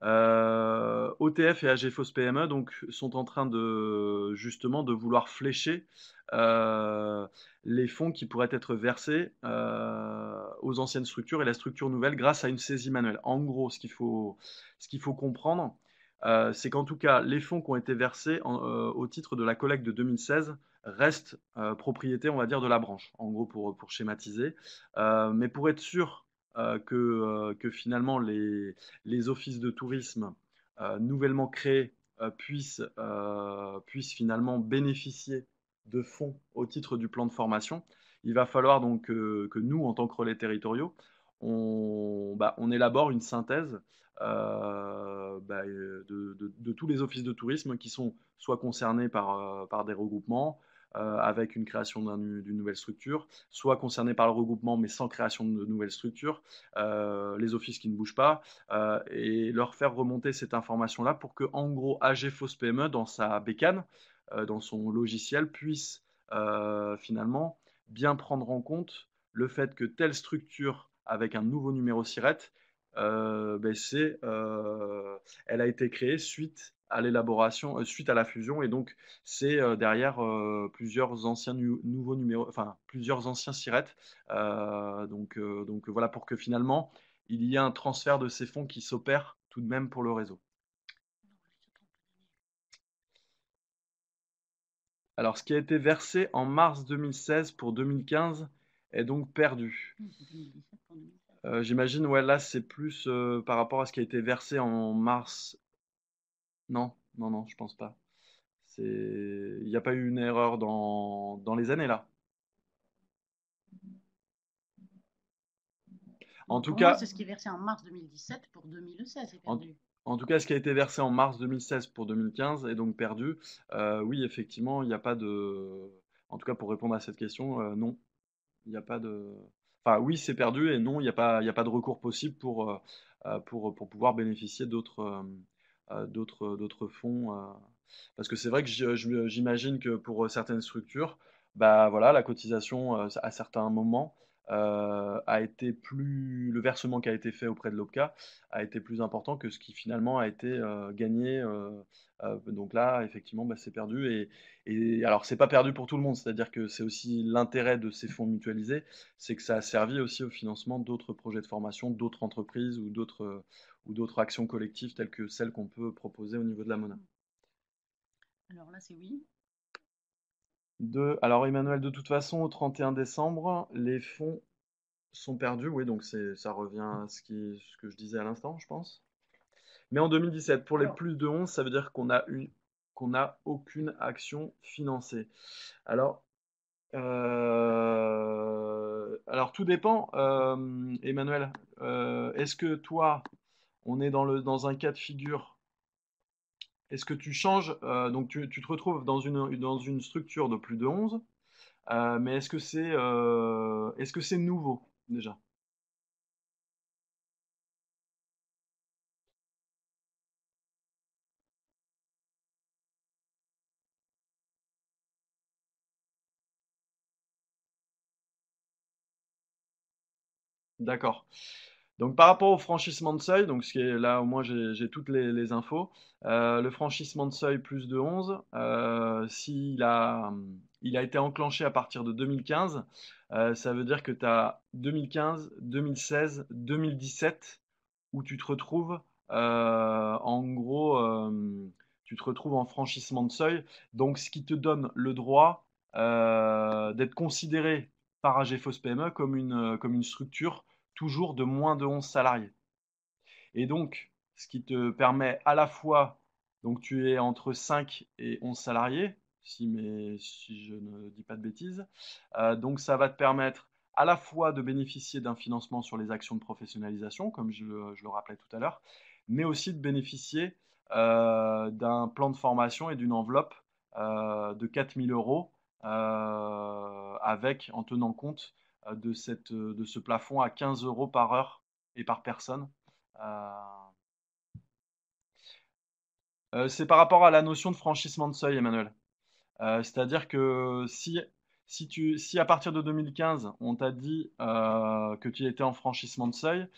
OTF et AGFOS PME donc, sont en train de justement de vouloir flécher euh, les fonds qui pourraient être versés aux anciennes structures et la structure nouvelle grâce à une saisie manuelle. En gros, ce qu'il faut comprendre, c'est qu'en tout cas, les fonds qui ont été versés au titre de la collecte de 2016 restent propriété, on va dire, de la branche, en gros pour schématiser. Mais pour être sûr que finalement les offices de tourisme nouvellement créés puissent finalement bénéficier de fonds au titre du plan de formation, il va falloir donc que nous, en tant que relais territoriaux, on élabore une synthèse de tous les offices de tourisme qui sont soit concernés par des regroupements, avec une création d'une nouvelle structure, soit concernés par le regroupement mais sans création de nouvelles structures, les offices qui ne bougent pas, et leur faire remonter cette information-là pour que, en gros, AGFOS PME, dans sa bécane, dans son logiciel, puisse finalement bien prendre en compte le fait que telle structure avec un nouveau numéro SIRET, elle a été créée suite à l'élaboration, suite à la fusion, et donc c'est derrière plusieurs anciens nouveaux numéros, enfin plusieurs anciens SIRET. Donc voilà, pour que finalement il y ait un transfert de ces fonds qui s'opère tout de même pour le réseau. Alors, ce qui a été versé en mars 2016 pour 2015 est donc perdu. J'imagine, ouais, là, c'est plus par rapport à ce qui a été versé en mars. Non, non, non, je pense pas. Il n'y a pas eu une erreur dans les années là. En tout Pour moi, cas, c'est ce qui est versé en mars 2017 pour 2016, c'est en, perdu. en tout cas, ce qui a été versé en mars 2016 pour 2015 est donc perdu. Oui, effectivement, il n'y a pas de. En tout cas, pour répondre à cette question, non, il n'y a pas de. Enfin, oui, c'est perdu et non, il y a pas de recours possible pour pouvoir bénéficier d'autres fonds. Parce que c'est vrai que j'imagine que pour certaines structures, bah voilà, la cotisation à certains moments a été plus. Le versement qui a été fait auprès de l'OPCA a été plus important que ce qui finalement a été gagné. Donc là, effectivement, bah, c'est perdu. Et alors, c'est pas perdu pour tout le monde, c'est-à-dire que c'est aussi l'intérêt de ces fonds mutualisés, c'est que ça a servi aussi au financement d'autres projets de formation, d'autres entreprises ou d'autres actions collectives telles que celles qu'on peut proposer au niveau de la MONA. Alors là, c'est oui. Alors Emmanuel, de toute façon, au 31 décembre, les fonds sont perdus. Oui, donc ça revient à ce que je disais à l'instant, je pense. Mais en 2017, pour les Alors, plus de 11, ça veut dire qu'on n'a aucune action financée. Alors, alors tout dépend, Emmanuel. Est-ce que toi, on est dans un cas de figure, est-ce que tu changes, donc tu te retrouves dans une structure de plus de 11, mais est-ce que c'est nouveau déjà? D'accord. Donc par rapport au franchissement de seuil, donc ce qui est là au moins j'ai toutes les infos, le franchissement de seuil plus de 11, il a été enclenché à partir de 2015, ça veut dire que tu as 2015, 2016, 2017 où tu te retrouves en gros tu te retrouves en franchissement de seuil, donc ce qui te donne le droit d'être considéré par AGFOS PME comme une structure toujours de moins de 11 salariés. Et donc, ce qui te permet à la fois, donc tu es entre 5 et 11 salariés, si je ne dis pas de bêtises, donc ça va te permettre à la fois de bénéficier d'un financement sur les actions de professionnalisation, comme je le rappelais tout à l'heure, mais aussi de bénéficier d'un plan de formation et d'une enveloppe de 4 000 euros en tenant compte de ce plafond à 15 euros par heure et par personne. Euh, c'est par rapport à la notion de franchissement de seuil, Emmanuel. C'est-à-dire que si à partir de 2015, on t'a dit que tu étais en franchissement de seuil,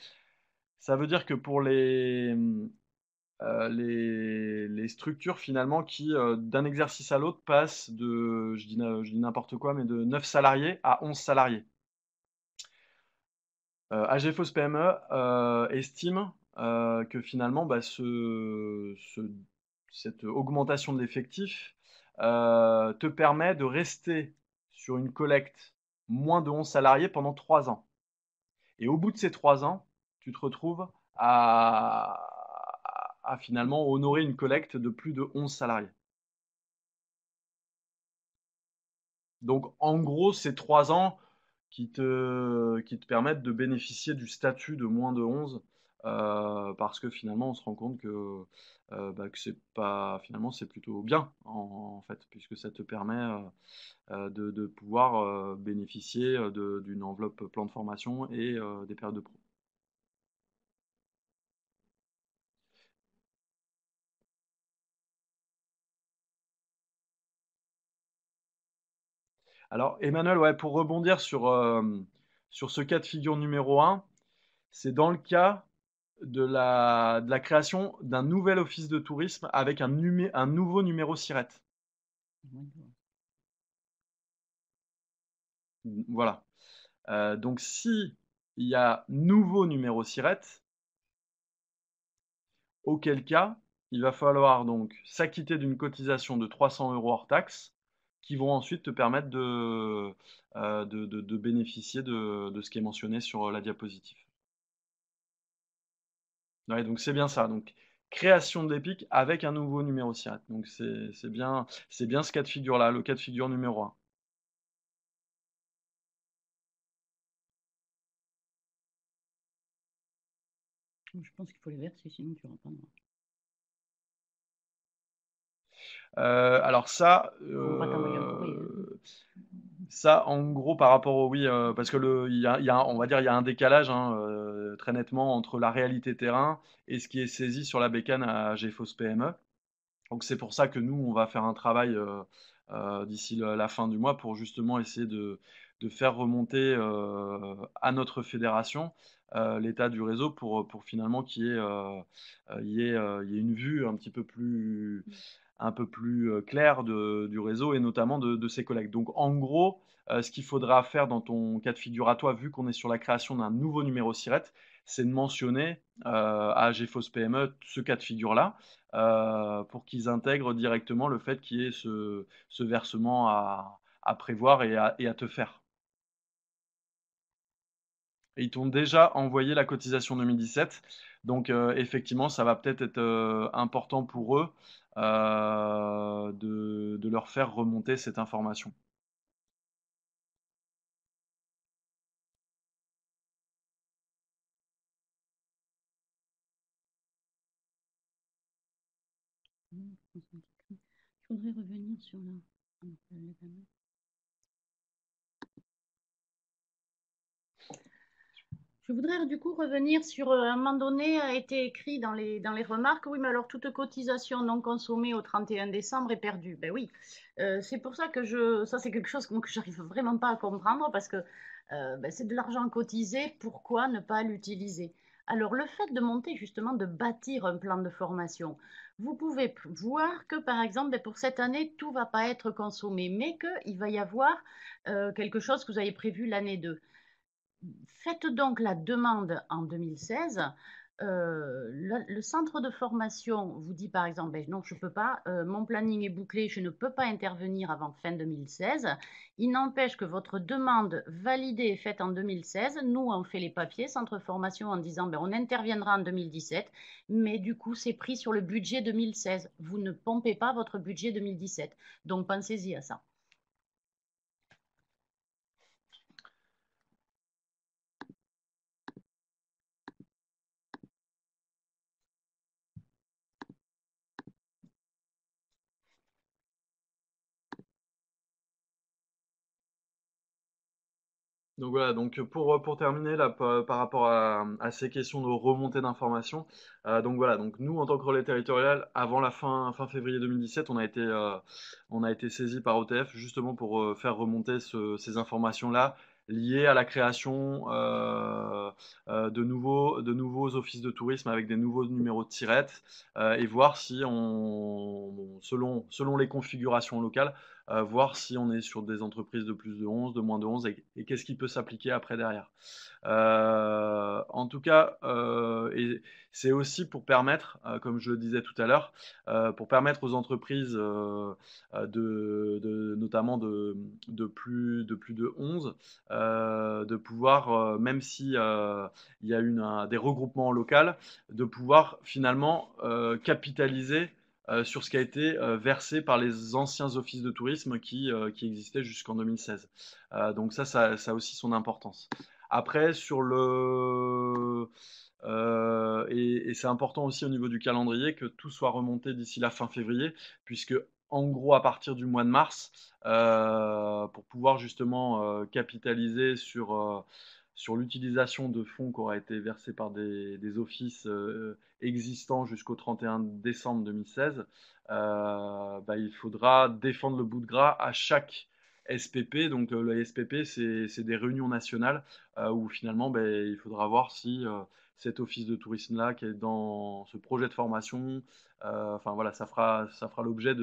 ça veut dire que pour les structures finalement qui, d'un exercice à l'autre, passent je dis n'importe quoi, mais de 9 salariés à 11 salariés. AGFOS PME estime que finalement, bah, cette augmentation de l'effectif te permet de rester sur une collecte moins de 11 salariés pendant 3 ans. Et au bout de ces 3 ans, tu te retrouves à finalement honorer une collecte de plus de 11 salariés. Donc en gros, c'est 3 ans qui te permettent de bénéficier du statut de moins de 11 parce que finalement on se rend compte bah, que c'est pas finalement c'est plutôt bien en fait puisque ça te permet de pouvoir bénéficier d'une enveloppe plan de formation et des périodes de pro. Alors Emmanuel, ouais, pour rebondir sur ce cas de figure numéro un, c'est dans le cas de la création d'un nouvel office de tourisme avec un nouveau numéro SIRET. Voilà. Donc, si il y a nouveau numéro SIRET, auquel cas, il va falloir donc s'acquitter d'une cotisation de 300 euros hors taxe, qui vont ensuite te permettre de bénéficier de ce qui est mentionné sur la diapositive. Ouais, donc c'est bien ça. Donc, création de l'EPIC avec un nouveau numéro SIRET. Donc, c'est bien ce cas de figure-là, le cas de figure numéro un. Je pense qu'il faut les verser, sinon tu n'auras pas. Alors ça, On va t'envoyer un courrier. ça, en gros, par rapport au oui, parce que on va dire, il y a un décalage très nettement entre la réalité terrain et ce qui est saisi sur la bécane à GFOS PME. Donc c'est pour ça que nous, on va faire un travail d'ici la fin du mois pour justement essayer de faire remonter à notre fédération l'état du réseau pour finalement qu'il y ait, il y ait une vue un peu plus claire du réseau et notamment de ses collègues. Donc en gros, ce qu'il faudra faire dans ton cas de figure à toi, vu qu'on est sur la création d'un nouveau numéro SIRET, c'est de mentionner à GFOS PME ce cas de figure-là pour qu'ils intègrent directement le fait qu'il y ait ce versement à prévoir et à te faire. Et ils t'ont déjà envoyé la cotisation 2017. Donc effectivement, ça va peut-être être, important pour eux de leur faire remonter cette information. Il faudrait revenir sur l'événement. Je voudrais du coup revenir sur un moment donné a été écrit dans les remarques, oui, mais alors toute cotisation non consommée au 31 décembre est perdue. Ben oui, c'est pour ça que ça c'est quelque chose que j'arrive vraiment pas à comprendre parce que ben, c'est de l'argent cotisé, pourquoi ne pas l'utiliser? Alors le fait de monter justement, de bâtir un plan de formation, vous pouvez voir que par exemple, ben, pour cette année, tout va pas être consommé, mais qu'il va y avoir quelque chose que vous avez prévu l'année 2. Faites donc la demande en 2016 Le centre de formation vous dit par exemple, ben, non, je ne peux pas, mon planning est bouclé, je ne peux pas intervenir avant fin 2016. Il n'empêche que votre demande validée et faite en 2016, nous, on fait les papiers, centre de formation, en disant, ben, on interviendra en 2017, mais du coup, c'est pris sur le budget 2016. Vous ne pompez pas votre budget 2017. Donc, pensez-y à ça. Donc voilà, donc pour terminer là, par rapport à ces questions de remontée d'informations, donc voilà, donc nous en tant que relais territorial, avant la fin février 2017, on a été saisi par OTF justement pour faire remonter ces informations-là liées à la création de nouveaux offices de tourisme avec des nouveaux numéros de tirette et voir si selon les configurations locales, voir si on est sur des entreprises de plus de 11, de moins de 11 et qu'est-ce qui peut s'appliquer après derrière. En tout cas, et c'est aussi pour permettre, comme je le disais tout à l'heure, pour permettre aux entreprises notamment de plus de 11, de pouvoir, même si il y a des regroupements locaux, de pouvoir finalement capitaliser sur ce qui a été versé par les anciens offices de tourisme qui existaient jusqu'en 2016. Donc ça a aussi son importance. Après, et c'est important aussi au niveau du calendrier que tout soit remonté d'ici la fin février, puisque en gros, à partir du mois de mars, pour pouvoir justement capitaliser sur l'utilisation de fonds qui auraient été versés par des offices existants jusqu'au 31 décembre 2016, il faudra défendre le bout de gras à chaque SPP. Donc le SPP, c'est des réunions nationales où finalement, il faudra voir si cet office de tourisme-là qui est dans ce projet de formation, enfin voilà, ça fera l'objet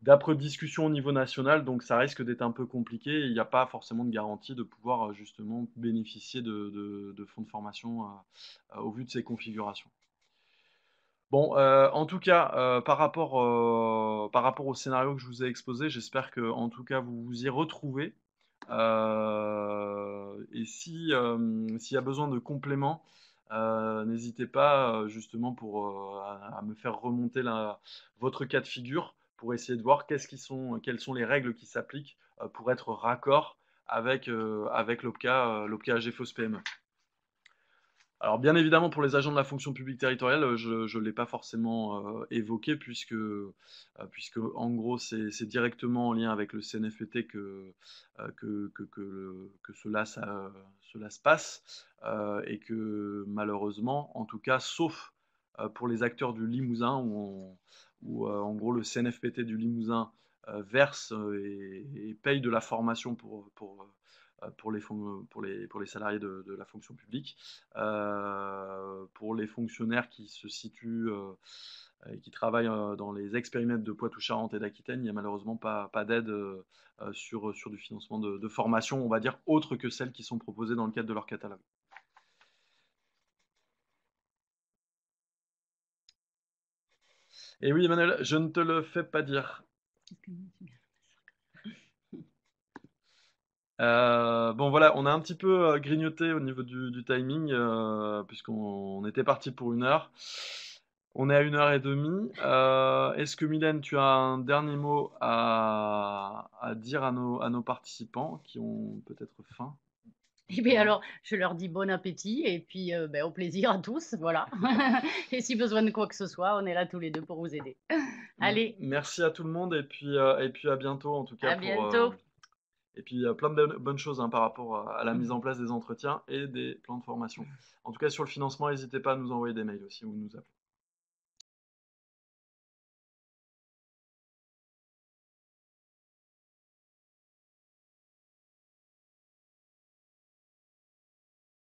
d'après discussions au niveau national, donc ça risque d'être un peu compliqué. Il n'y a pas forcément de garantie de pouvoir justement bénéficier de fonds de formation au vu de ces configurations. Bon, en tout cas, par rapport au scénario que je vous ai exposé, j'espère que en tout cas vous vous y retrouvez. Et si, s'il y a besoin de compléments, n'hésitez pas justement à me faire remonter votre cas de figure pour essayer de voir quelles sont les règles qui s'appliquent pour être raccord avec l'OPCA AG PME. Alors bien évidemment pour les agents de la fonction publique territoriale, je ne l'ai pas forcément évoqué puisque en gros c'est directement en lien avec le CNFPT que cela se passe et que malheureusement, en tout cas sauf pour les acteurs du Limousin où en gros le CNFPT du Limousin verse et paye de la formation pour les salariés de la fonction publique. Pour les fonctionnaires qui se situent et qui travaillent dans les ex-périmètres de Poitou-Charentes et d'Aquitaine, il n'y a malheureusement pas d'aide sur du financement de formation, on va dire, autres que celles qui sont proposées dans le cadre de leur catalogue. Et oui, Emmanuel, je ne te le fais pas dire. Bon voilà, on a un petit peu grignoté au niveau du timing, puisqu'on était parti pour 1 heure. On est à 1 heure et demie. Est-ce que Mylène, tu as un dernier mot à dire à nos participants qui ont peut-être faim? Eh bien alors, je leur dis bon appétit et puis ben, au plaisir à tous, voilà. Et si besoin de quoi que ce soit, on est là tous les deux pour vous aider. Allez, Merci à tout le monde et puis à bientôt en tout cas à bientôt. et puis plein de bonnes choses hein, par rapport à la mise en place des entretiens et des plans de formation. En tout cas sur le financement, n'hésitez pas à nous envoyer des mails aussi ou nous appeler.